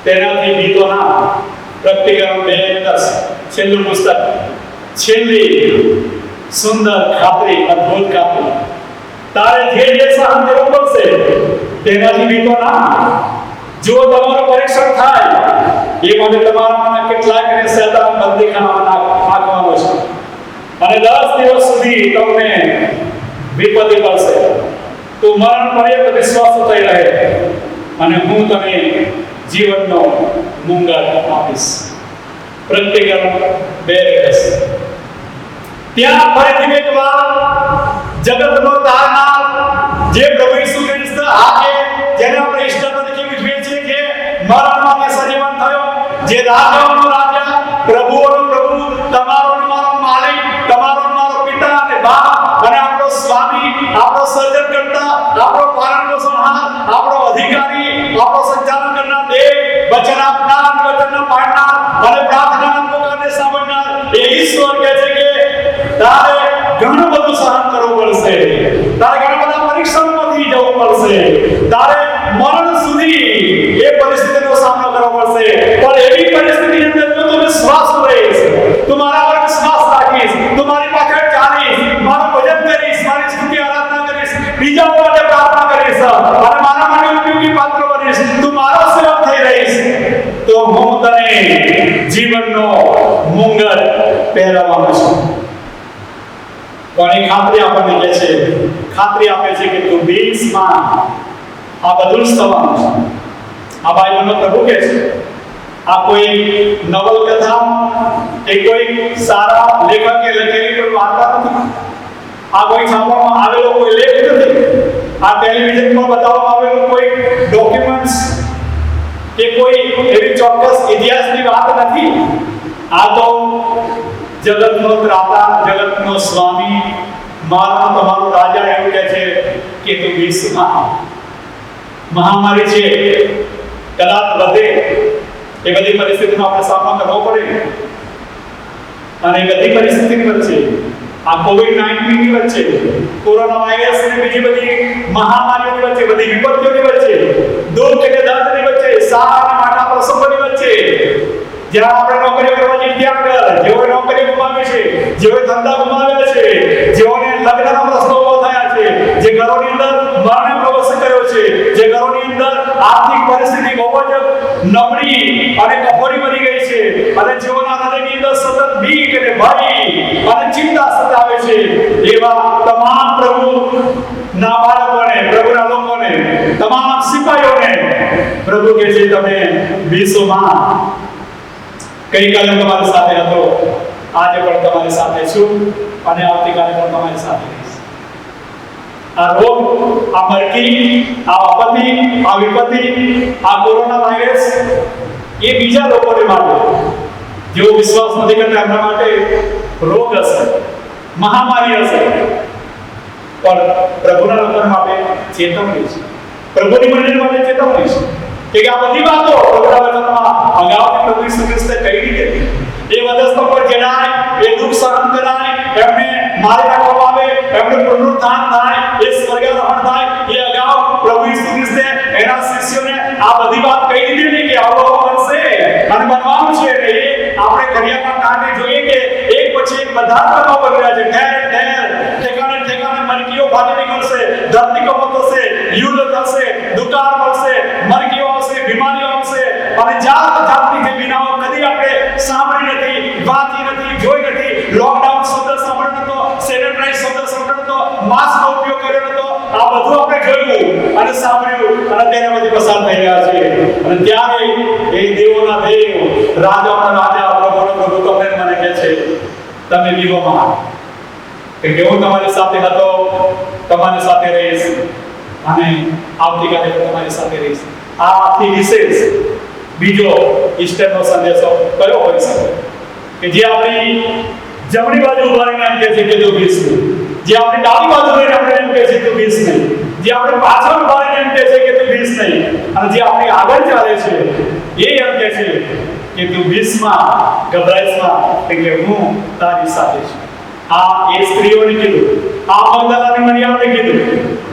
તેનાથી બીતો ના. પ્રકટીકરણ 2:10 છેલ્લું પુસ્તક, છેલ્લી સુંદર ખાતરી, અદ્ભુત ખાતરી, તારે જે સહન કરવું પડશે તેનાથી બીતો ના. જો તમારું પરીક્ષણ થાય એ માટે તમારામાંના કેટલાકને શૈતાન બંદીખાનામાં નાખવાનો છે અને 10 દિવસ સુધી તમને વિપત્તિ પડશે. તો મરણ પર્યંત વિશ્વાસ થઈ રહે અને હું તને જીવનનો મુંગર આપીશ. પ્રકટીકરણ 2:10. ત્યાં ફરીથી એક વાર જગતનો તારનાર જે પ્રભુ ઈસુ ખ્રિસ્ત આજે જેને આપણે ઈસ્ટર તરીકે ઉજવીએ છીએ, જે મરણમાંથી સજીવન થયો જે રાજાઓનો રાજા, પ્રભુઓનો પ્રભુ, તમારો ને મારો માલિક, તમારો ને મારો પિતા અને બાપ અને આપણો સ્વામી, આપણો સર્જન કરતા, આપણો પાલન પોષણહાર, આપણો અધિકારી, આપણો સંચાલન કરનાર દેવ, વચન આપનાર, વચનના પાડનાર અને પ્રાર્થનાના પુકારને સાંભળનાર એ ઈશ્વર કહે છે કે તારે ઘણું બધું સહન કરવું પડશે, તારે ઘણા બધા પરીક્ષણમાંથી જવું પડશે, તારે મરણ સુધી એ પરિસ્થિતિનો સામનો કરવો પડશે, પણ એવી પરિસ્થિતિની અંદર જો તું વિશ્વાસ રહીશ, તું મારા પર વિશ્વાસ રાખીશ, તું મારી પાછળ ચાલીશ, મારું ભજન કરીશ, મારી સ્તુતિ આરાધના કરીશ, બીજાઓ માટે પ્રાર્થના કરીશ અને મારા માટે ઉપયોગી પાત્ર બનીશ, તું મારો સેવક થઈ રહીશ, તો હું તને જીવનનો મુંગટ પહેરાવવાનો છું. પણ એ ખાતરી આપણને કહે છે, ખાતરી આપે છે કે તું બીસમાં આ બધું જ થવાનું છે. આ બાઇબલનો પ્રભુ કહે છે. આ કોઈ નવલકથા કે કોઈ સારા લેખકે લખેલી કોઈ વાર્તા નથી. આ કોઈ છાપવામાં આવેલો કોઈ લેખ નથી. આ ટેલિવિઝન પર બતાવવામાં આવેલું કોઈ ડોક્યુમેન્ટ્સ કે કોઈ એવી ચોક્કસ ઇતિહાસની વાત નથી. આ તો જગતનો ત્રાતા, જગતનો સ્વામી, મારો તમારો રાજા એવું કહે છે કે તું વિશ્વમાં મહામારી છે, કદાચ વધે, એ બધી પરિસ્થિતિનો આપણે સામનો કરવો પડે અને એ બધી પરિસ્થિતિની વચ્ચે, આ કોવિડ-19 ની વચ્ચે, કોરોના વાયરસ અને બીજી બધી મહામારીઓની વચ્ચે, બધી વિપત્તિઓની વચ્ચે, દુઃખ અને દર્દની વચ્ચે, સારા અને માઠા પ્રસંગોની વચ્ચે, જ્યાં આપણે નોકરી કરવા જઈએ ત્યાં આગળ, જેઓએ નોકરી ગુમાવી છે, જેઓએ ધંધા ગુમાવ્યા છે, જેઓને લગ્નના પ્રશ્નો ઉભા થયા છે, જે ઘરોની અંદર મરણનો પ્રવેશ કર્યો છે, જે ઘરોની અંદર આર્થિક પરિસ્થિતિ બહુ જ નબળી અને કફોડી બની ગઈ છે અને જેઓના હૃદયની અંદર સતત બીક અને ભય અને ચિંતા સતાવે છે, એવા તમામ પ્રભુના બાળકોને, પ્રભુના લોકોને, તમામ સિપાહીઓને પ્રભુ કહે છે તમે વિશ્વમાં ગઈકાલે તમારી સાથે હતો, આજે પણ તમારી સાથે છું અને આવતીકાલે પણ તમારી સાથે રહીશ. આ રોગ, આ મરકી, આ આપત્તિ, આ વિપત્તિ, આ કોરોના વાયરસ એ બીજા લોકોને માટે, જેઓ વિશ્વાસ નથી કરતા એમના માટે રોગ હશે, મહામારી હશે, પણ પ્રભુના લોકો માટે ચેતવણી છે, પ્રભુની મંડળી માટે ચેતવણી છે કે આ બધી વાતો પ્રભુના વચનમાં અગાઉથી પ્રભુ ઈસુ ખ્રિસ્તે કહી દીધી. એ વધસ્તંભ પર ચડાય, એ દુઃખ સહન કરાય, એમને મારી નાખવામાં આવે, એમનું પુનરુત્થાન થાય, એ સ્વર્ગારોહણ થાય, એ અગાઉ પ્રભુ ઈસુ ખ્રિસ્તે એના શિષ્યોને આ બધી વાત કહી દીધી કે આવું બનશે અને બનવાનું છે. એ આપણે ઘડિયાળના કાંટે જોઈએ કે એક પછી એક બધા બનાવ બની રહ્યા છે. ઠેર ઠેર, ઠેકાણે ઠેકાણે મરકીઓ ફાટી નીકળશે, ધરતીકંપ થશે, યુદ્ધ થશે, દુકાળ પડશે, મરકીઓ આવશે, બીમારીઓ આવશે અને જાત જાતની જે બીમારીઓ કદી આપણે સાંભળી નથી, વાંચી નથી, જોઈ નથી. લોકડાઉન શબ્દ સાંભળ્યો નતો, સેનેટાઇઝ શબ્દ સાંભળ્યો નતો, માસ્કનો ઉપયોગ કર્યો નતો. આ બધું આપણે જોયું અને સાંભળ્યું અને તેના પછી પસાર થઈ રહ્યા છે. અને ત્યારે એ દેવોના દેવ, રાજાઓના રાજા, પ્રભુનો પ્રભુ તમને મને કહે છે તમે વિવોમાં કે હું તમારી સાથે હતો, તમારી સાથે રહીશ અને આવતીકાલે તમારી સાથે રહીશ. આથી વિશેષ બીજો ઈસ્ટરનો સંદેશો કયો હોઈ શકે કે જે આપણી જમણી બાજુ ઉભા રહીને એમ કહે છે કે તું બીસ નહીં, જે આપણી ડાબી બાજુ રહીને આપણે એમ કહે છે તું બીસ નહીં, જે આપણે પાછળ ઉભા રહીને એમ કહે છે કે તું બીસ નહીં, અને જે આપણી આગળ ચાલે છે એ એમ કહે છે કે તું બીસમાં ગભરાઈશમાં, એટલે હું તારી સાથે છું. આ એ સ્ત્રીઓને કીધું, આ મગદલાની મરિયમને કીધું,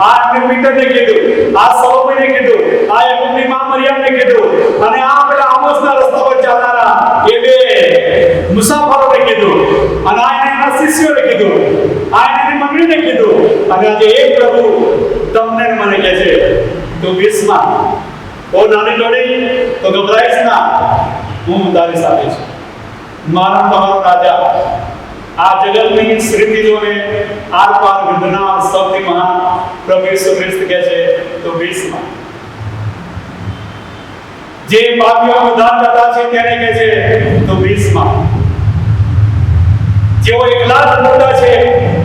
આ એમને પીટરને કીધું, આ સલોમીને કીધું, આ યાકૂબની માં મરિયમને કીધું અને આ પેલા આમોસના રસ્તા પર ચાલનારા એ બે મુસાફરોને કીધું અને આ એના શિષ્યોને કીધું, આ એની મંડળીને કીધું અને આજે એક પ્રભુ તમને મને કહે છે તું બીસમાં, ઓ નાની જોડી તો ગભરાઈશ ના, હું તારી સાથે છું. મારા તમારો રાજા આ જગતની સ્થિતિઓને આર પાર વિંધનાર સૌથી મહાન પ્રભુ ઈસુ ખ્રિસ્ત કહે છે તો બીસમાં. જે પાપીઓનો ઉદ્ધાર કરતા છે તેને કહે છે તો બીસમાં. જેઓ એકલા જ મોટા છે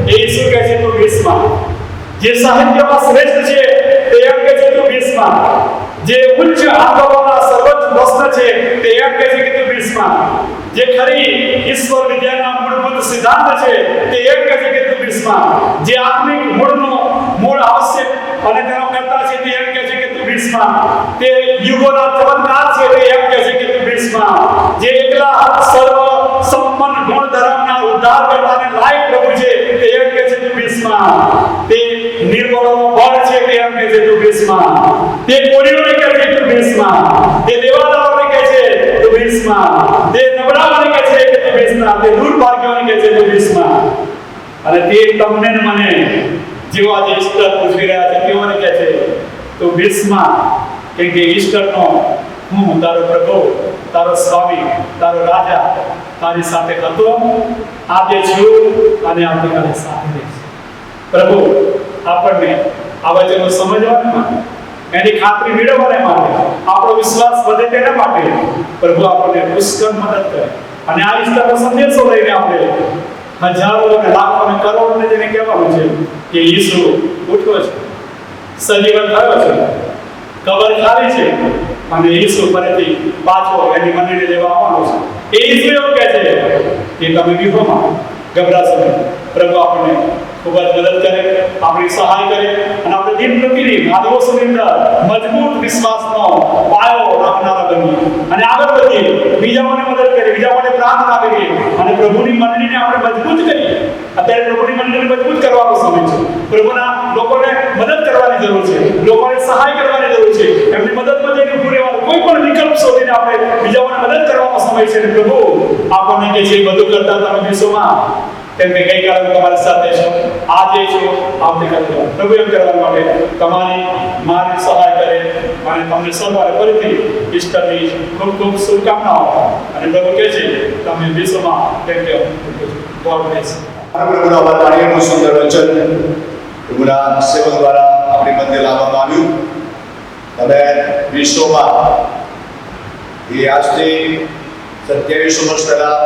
એ ઈસુ કહે છે તો બીસમાં. જે સાહિત્યમાં શ્રેષ્ઠ છે તે એમ કહે છે તો બીસમાં. જે ઉચ્ચ આંતરોના સર્વોચ્ચ પ્રશ્ન છે તે એમ કહે છે કે તું ભીષ્મા, જે ખરી ઈશ્વર વિદ્યાના મૂળભૂત સિદ્ધાંત છે તે એમ કહે છે કે તું ભીષ્મા, જે આત્મિક મૂળ આવશ્યક અને તેનો કરતા છે તે એમ કહે છે કે તું ભીષ્મા, તે યુગોના ચમત્કાર છે તે એમ કહે છે કે તું ભીષ્મા, જે એકલા સર્વ સંપન્ન ગુણ ધર્મના ઉદ્ધાર કરવાને લાયક પ્રભુ છે તે એમ કહે છે તું ભીષ્મા, તે નિર્બળોનો બળ છે તે એમ કહે છે તું ભીષ્મા, તે કોળીઓને કહે છે તું ભીષ્મા, તે દેવાદારોને કહે છે તું ભીષ્મા, તે નબળાઓને કહે છે કે તું ભીષ્મા, તે દુર્ભાગ્યોને કહે છે તું ભીષ્મા, અને તે તમને ને મને જેઓ આજે ઈસ્ટર ઉજવી રહ્યા છે તેઓને કહે છે તું ભીષ્મા, કેમ કે ઈસ્ટરનો હું તારો પ્રભુ, તારો સ્વામી, તારો રાજા તારી સાથે હતો, આજે છું અને આવતીકાલે સાથે રહીશ. પ્રભુ આપણને આ વચનો સમજવાને માટે, એની ખાતરી મેળવવાને માટે, આપણો વિશ્વાસ વધે તેના માટે પ્રભુ આપણને પુષ્કળ મદદ કરે. અને આ ઈસ્ટરનો સંદેશો લઈને આપણે હજારો અને લાખો અને કરોડોને જેને કહેવાનું છે કે ઈસુ ઉઠ્યો છે, સજીવન થયો છે, કબર ખાલી છે અને ઈસુ ફરીથી પાછો એની મંદિરે લેવા આવવાનો છે. એ ઈસુ એવું કહે છે કે તમે વિહોમાં ગભરાશો નહીં. પ્રભુ આપણને ખૂબ જ મદદ કરે, આપણી સહાય કરે અને આપણે દિન પ્રતિદિન આ દિવસોની અંદર મજબૂત વિશ્વાસનો પાયો રાખનારા બનીએ અને આગળ વધીએ, બીજાઓને મદદ કરીએ, બીજાઓને પ્રાર્થના કરીએ અને પ્રભુની મંડળીને આપણે મજબૂત કરીએ. અત્યારે પ્રભુની મંડળીને મજબૂત કરવાનો સમય છે. પ્રભુના લોકોને મદદ કરવાની જરૂર છે, લોકોને સહાય કરવાની જરૂર છે, એમની મદદમાં જઈને ઊભું રહેવાનું, કોઈ પણ વિકલ્પ શોધીને આપણે બીજાઓને મદદ કરવાનો સમય છે. અને પ્રભુ આપણને કહે છે બધું કરતા તમે વિશ્વમાં તેમ કે ગઈકાલે તમારી સાથે છો, આજે છો, આવતીકાલે છો. પ્રભુ એમ કરવા માટે તમારી મારી સહાય કરે અને તમને સવારે ફરીથી ઈસ્ટરની ખૂબ ખૂબ શુભકામનાઓ. અને પ્રભુ કહે છે તમે વિશ્વમાં તેમ કે ગોડ બ્લેસ. પ્રભુના વાણીનું સુંદર વચન પ્રભુના સેવક દ્વારા આપણી મધ્ય લાવવામાં આવ્યું. તમે વિશ્વમાં એ આજથી 27 વર્ષ પહેલા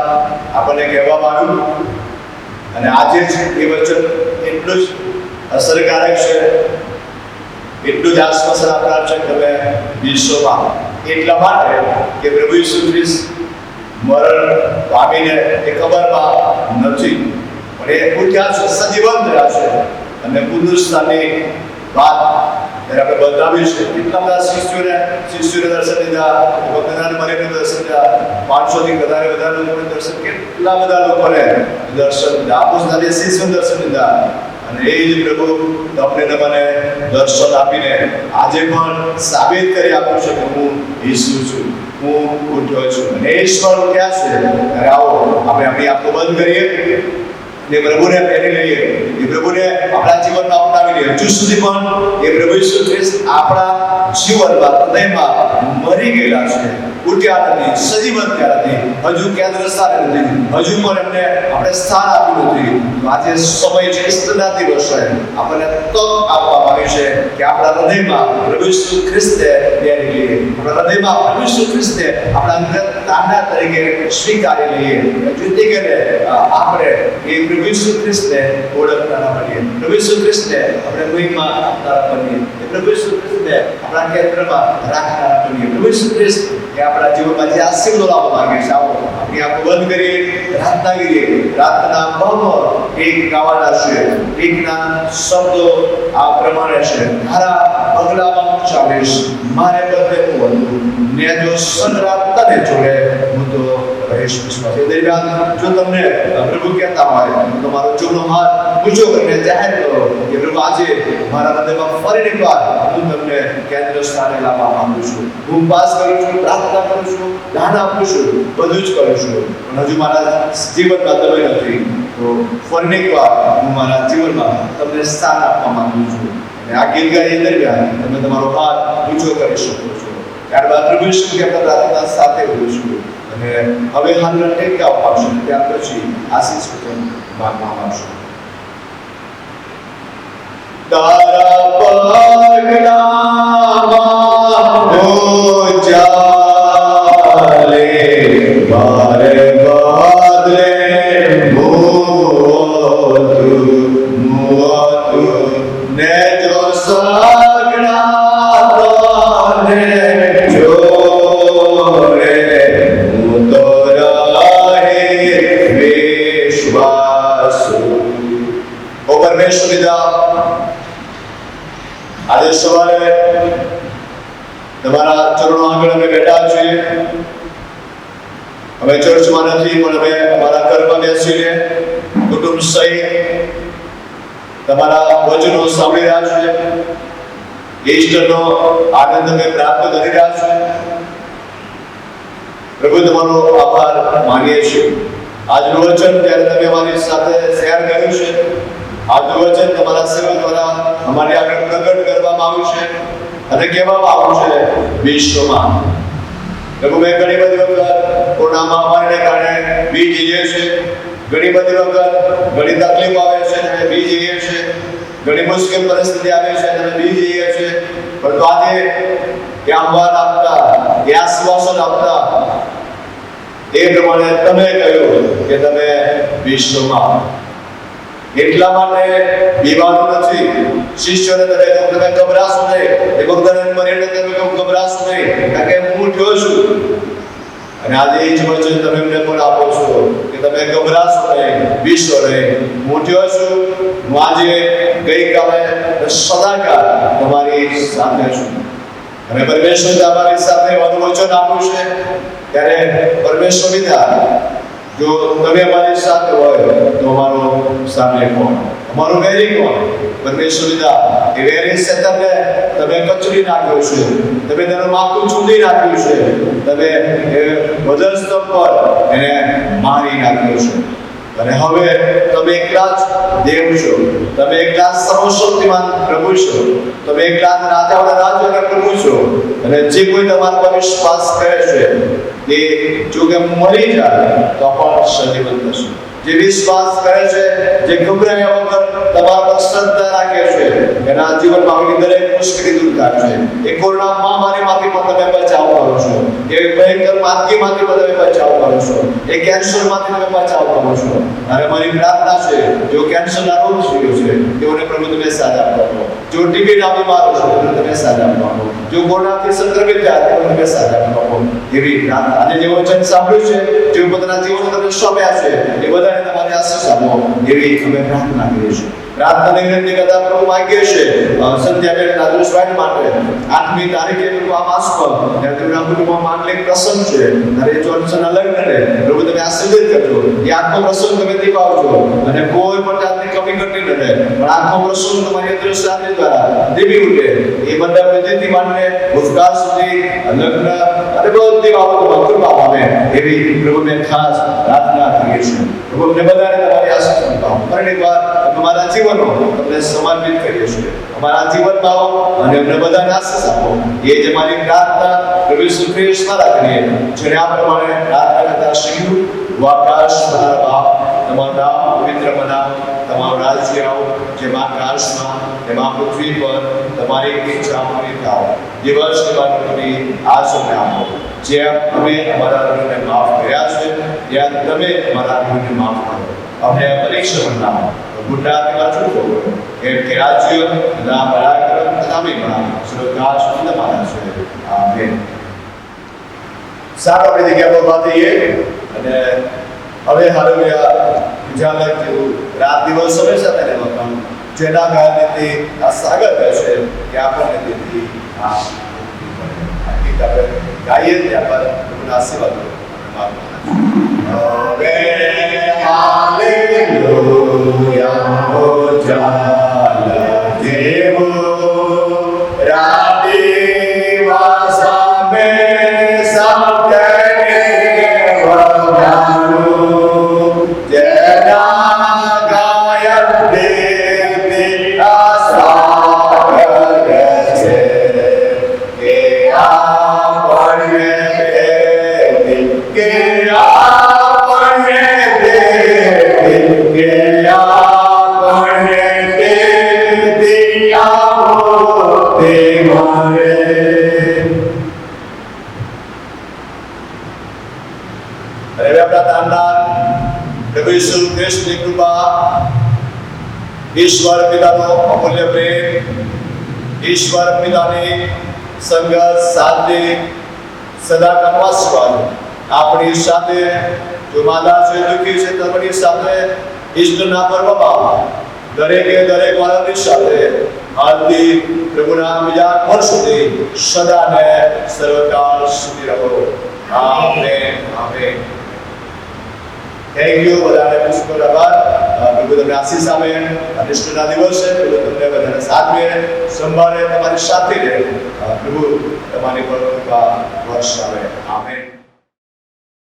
આપણને કહેવામાં આવ્યું અને આજે જ એ વચન એટલું જ અસરકારક છે, એટલું જ આશ્વાસન આપનાર છે કે તમે વિશ્વમાં, એટલા માટે કે પ્રભુ ઈસુ ખ્રિસ્ત મરણ પામીને એ કબરમાં નથી પણ એ ઉઠ્યા છે, સજીવન થયા છે અને પુનરુત્થાનની વાત આપણે બતાવ્યું છે. કેટલા બધા શિષ્યોને દર્શન લીધા, ભગવાન મરિયમને દર્શન લીધા, 500 થી વધારે લોકોને દર્શન, કેટલા બધા લોકોને દર્શન લીધા, આપોસ્તલને શિષ્યોને દર્શન લીધા. અને એ જ પ્રભુ તમને ને મને દર્શન આપીને આજે પણ સાબિત કરી આપ્યું છે કે હું ઈસુ છું, હું ઉઠ્યો છું અને ઈશ્વર ઉઠ્યા છે. ત્યારે આવો આપણે આપણી આંખો બંધ કરીએ, એ પ્રભુને પહેરી લઈએ, એ પ્રભુને આપણા જીવનમાં અપનાવી લઈએ. હજુ સુધી પણ એ પ્રભુ ઈસુ ખ્રિસ્ત આપણા જીવનમાં, હૃદયમાં મરી ગયેલા છે, ઉઠ્યા નથી, સજીવન થયા નથી, હજુ કેન્દ્ર સ્થાને નથી, હજુ પણ એમને આપણે સ્થાન આપ્યું નથી. આજે સમય છે, ઈસ્ટરના દિવસે આપણને તક આપવામાં આવી છે કે આપણા હૃદયમાં પ્રભુ ઈસુ ખ્રિસ્તે પહેરી લઈએ, આપણા હૃદયમાં પ્રભુ ઈસુ ખ્રિસ્તે આપણા અંગત નાના તરીકે સ્વીકારી લઈએ, જેથી કરીને આપણે એ પ્રભુ ઈસુ ખ્રિસ્તને ઓળખનારા બનીએ, પ્રભુ ઈસુ ખ્રિસ્તને આપણે મહિમા આપનારા બનીએ, પ્રભુ ઈસુ ખ્રિસ્તને આપણા કેન્દ્રમાં રાખનારા બનીએ. પ્રભુ ઈસુ ખ્રિસ્ત એ આપણા જીવનમાં જે આશીર્વાદ લાવવા માંગે છે. આવો આપણી આંખો બંધ કરીએ, પ્રાર્થના કરીએ. પ્રાર્થના બહુ એક ગાવાના છે, એકના શબ્દો આ પ્રમાણે છે: મારા પગલામાં ચાલીશ, મારે બદલે તું ને જો સંગ્રામ તને જોડે હું તો રહીશ વિશ્વાસ. એ દરમિયાન જો તમને પ્રભુ કહેતા હોય તો મારો જૂનો હાથ ઊંચો કરીને જાહેર કરો કે પ્રભુ આજે મારા હૃદયમાં ફરી એકવાર હું તમને કેન્દ્ર સ્થાને લાવવા માંગુ છું. હું પાસ કરું છું, પ્રાર્થના કરું છું, દાન આપું છું, બધું જ કરું છું, પણ હજુ મારા જીવનમાં તમે નથી. તો ફરી એકવાર હું મારા જીવનમાં તમને સ્થાન આપવા માંગુ છું. અને આ ગીત ગાય દરમિયાન તમે તમારો હાથ ઊંચો કરી શકો છો. ત્યારબાદ પ્રભુ ઈસુ કે આપણે પ્રાર્થના સાથે બોલીશું અને હવે હાથના ટેકા અપાવશું. ત્યાર પછી આશીષ વચન માંગવામાં આવશે. તારા પગલામાં હું ચાલે, મારે બદલે મુઆતું ને જો સગડા તને જોડે તમારા ચરણો આગળ અમે બેઠા છીએ. અમે ચર્ચમાં નથી, પણ અમે અમારા ઘરમાં બેસીને કુટુંબ સહિત તમારા વચનો સાંભળી રહ્યા છીએ. ઈષ્ટનો આનંદ અમે પ્રાપ્ત કરી રહ્યા છીએ. પ્રભુ, તમારો આભાર માનીએ છીએ. આજનું વચન જ્યારે તમે અમારી સાથે શેર કર્યું છે, આજનું વચન તમારા સેવક દ્વારા અમારી આગળ પ્રગટ કરવામાં આવ્યું છે અને કહેવામાં આવ્યું છે વિશ્વમાં. પ્રભુ, મેં ઘણી બધી વખત કોરોના મહામારીને કારણે બી જઈએ છીએ. ઘણી બધી વખત ઘણી તકલીફ આવે છે અને બી જઈએ છીએ. ઘણી મુશ્કેલ પરિસ્થિતિ આવે છે અને બી જઈએ છીએ. પરંતુ આજે એ આહ્વાન આપતા, એ આશ્વાસન આપતા એ પ્રમાણે તમે કહ્યું કે તમે વિશ્વમાં. એટલા માટે બીવાનું નથી. શિષ્યોને તમે ગભરાશો નહીં. એ ભક્તને મરીને તમે ગભરાશો નહીં, કારણ કે હું થયો છું. અને આજે એ જ વચન તમે એમને પણ આપો છો કે તમે ગભરાશો નહીં, વિશ્વ નહીં. હું થયો છું. હું આજે ગઈકાલે સદાકાળ તમારી સાથે છું. અને પરમેશ્વર તમારી સાથે વચન આપ્યું છે ત્યારે પરમેશ્વર પિતા, જો તમે અમારી સાથે હોય તો અમારો સામે કોણ? અમારો વેરી કોણ? પરમેશ્વર પિતા, એ વેરી શેતાનને તમે કચડી નાખ્યો છે. તમે તેનું માથું ચૂંટી નાખ્યું છે. તમે એ વધસ્તંભ પર એને મારી નાખ્યો છે. અને હવે તમે એકલા જ દેવ છો. તમે એકલા સર્વશક્તિમાન પ્રભુ છો. તમે એકલા રાજાઓના રાજાના પ્રભુ છો. અને જે કોઈ તમારા પર વિશ્વાસ કરે છે તે જો કે મરી જાય તો પણ સજીવન થશે. જે વિશ્વાસ કરે છે, જે ગભરાયા વગર તમારા પર શ્રદ્ધા રાખે છે, એના જીવનમાં આવેલી દરેક મુશ્કેલી દૂર થાય છે. એ કોરોના મહામારીમાંથી પણ તમે બચાવ કરો છો. એ ભયંકર માંદગીમાંથી પણ તમે બચાવ કરો છો. એ કેન્સરમાંથી તમે બચાવ કરો છો. અને મારી પ્રાર્થના છે, જો કેન્સરના રોગ થયો છે તેઓને પ્રભુ તમે સાજા આપો. જો ટીબી ના બીમાર છે તેઓને તમે સાજા આપો. જો કોરોનાથી સંક્રમિત થયા તેઓને તમે સાજા આપો. એવી પ્રાર્થના. આજે જે વચન સાંભળ્યું છે, જે પોતાના જીવન તમે સોંપ્યા છે, એ બધાને તમારી આશીષ આપો. એવી અમે પ્રાર્થના કરીએ છીએ. પ્રાર્થનાની વિનંતી કરતા પ્રભુ માંગીએ છીએ સંધ્યાબેન નાદુસ્વામી માટે 8મી તારીખે પ્રભુ આ માસમાં જ્યારે તેમના કુટુંબમાં માંગલિક પ્રસંગ છે અને જોન્સનના લગ્નને પ્રભુ તમે આશીર્વાદ કરજો. એ આખો પ્રસંગ તમે દીપાવજો અને કોઈ પણ જાતની કમી ઘટી ન રહે, પણ આખો પ્રસંગ તમારી અદૃશ્ય હાથ દ્વારા દીવી ઉઠે. એ મંડપ વિધિથી માંડીને ભૂતકાળ સુધી લગ્ન અને બધી બાબતોમાં કૃપા પામે એવી પ્રભુ મેં ખાસ પ્રાર્થના કરીએ છીએ. પ્રભુ અમને બધાને તમારી આશીષ આપો. પરિવાર અમારા જીવનો તમને સમર્પિત કરીએ છીએ. અમારા જીવનમાં આવો અને અમને બધાને આશીષ આપો. એ જ અમારી પ્રાર્થના પ્રભુ ઈસુ ખ્રિસ્ત દ્વારા કરીએ. જેને આ પ્રમાણે પ્રાર્થના કરતા શીખ્યું. આકાશ તમારા બાપ, તમારું નામ પવિત્ર બનાવો. તમારું રાજ્ય આવો, જેમ આકાશમાં તેમ આ પૃથ્વી પર તમારી ઈચ્છા પૂરી થાય. દિવસ કરી આજ અમને આપો. જેમ અમે અમારા ઋણને માફ કર્યા છે, ત્યાં તમે અમારા ઋણને માફ કરો. અમને પરીક્ષા ના ગુજરાતીમાં છૂટો કેમ કે રાજ્ય ના પરાક્રમ તથા સ્વર્ગાશ તમારા છે. આમેન. સાત આપણે જગ્યા પર વાત થઈએ અને હવે હાલેલુયા ઉજાગર થયું. રાત દિવસ હંમેશા તેને વખાણ જેના કારણે આ સાગર છે કે આપણને તેથી આ ગીત આપણે ગાઈએ ત્યાં પર પ્રભુના આશીર્વાદો હવે હાલેલુયા ઉજાગર દેવો રાતે વાસામે ઈશ્વર પિતાનો અમૂલ્ય પ્રેમ, ઈશ્વર પિતાની સંગત સાથે સદાકાળનો આશીર્વાદ આપણી સાથે. જો માદા છે, દુઃખી છે, તમારી સાથે ઈષ્ટના પર્વમાં દરેકે દરેક વાળાની સાથે આજથી પ્રભુના બીજા વર્ષ સુધી સદા ને સર્વકાળ સુધી રહો. Amen amen. થેન્ક યુ બધાને પુષ્કળ આભાર. પ્રભુ તમને આશીષ આપે. નિષ્ઠાના દિવસે પ્રભુ તમને બધાને સાચવે, સંભાળે, તમારી સાથે રહે. પ્રભુ તમારી પર કૃપા વર્ષાવે. આમેન.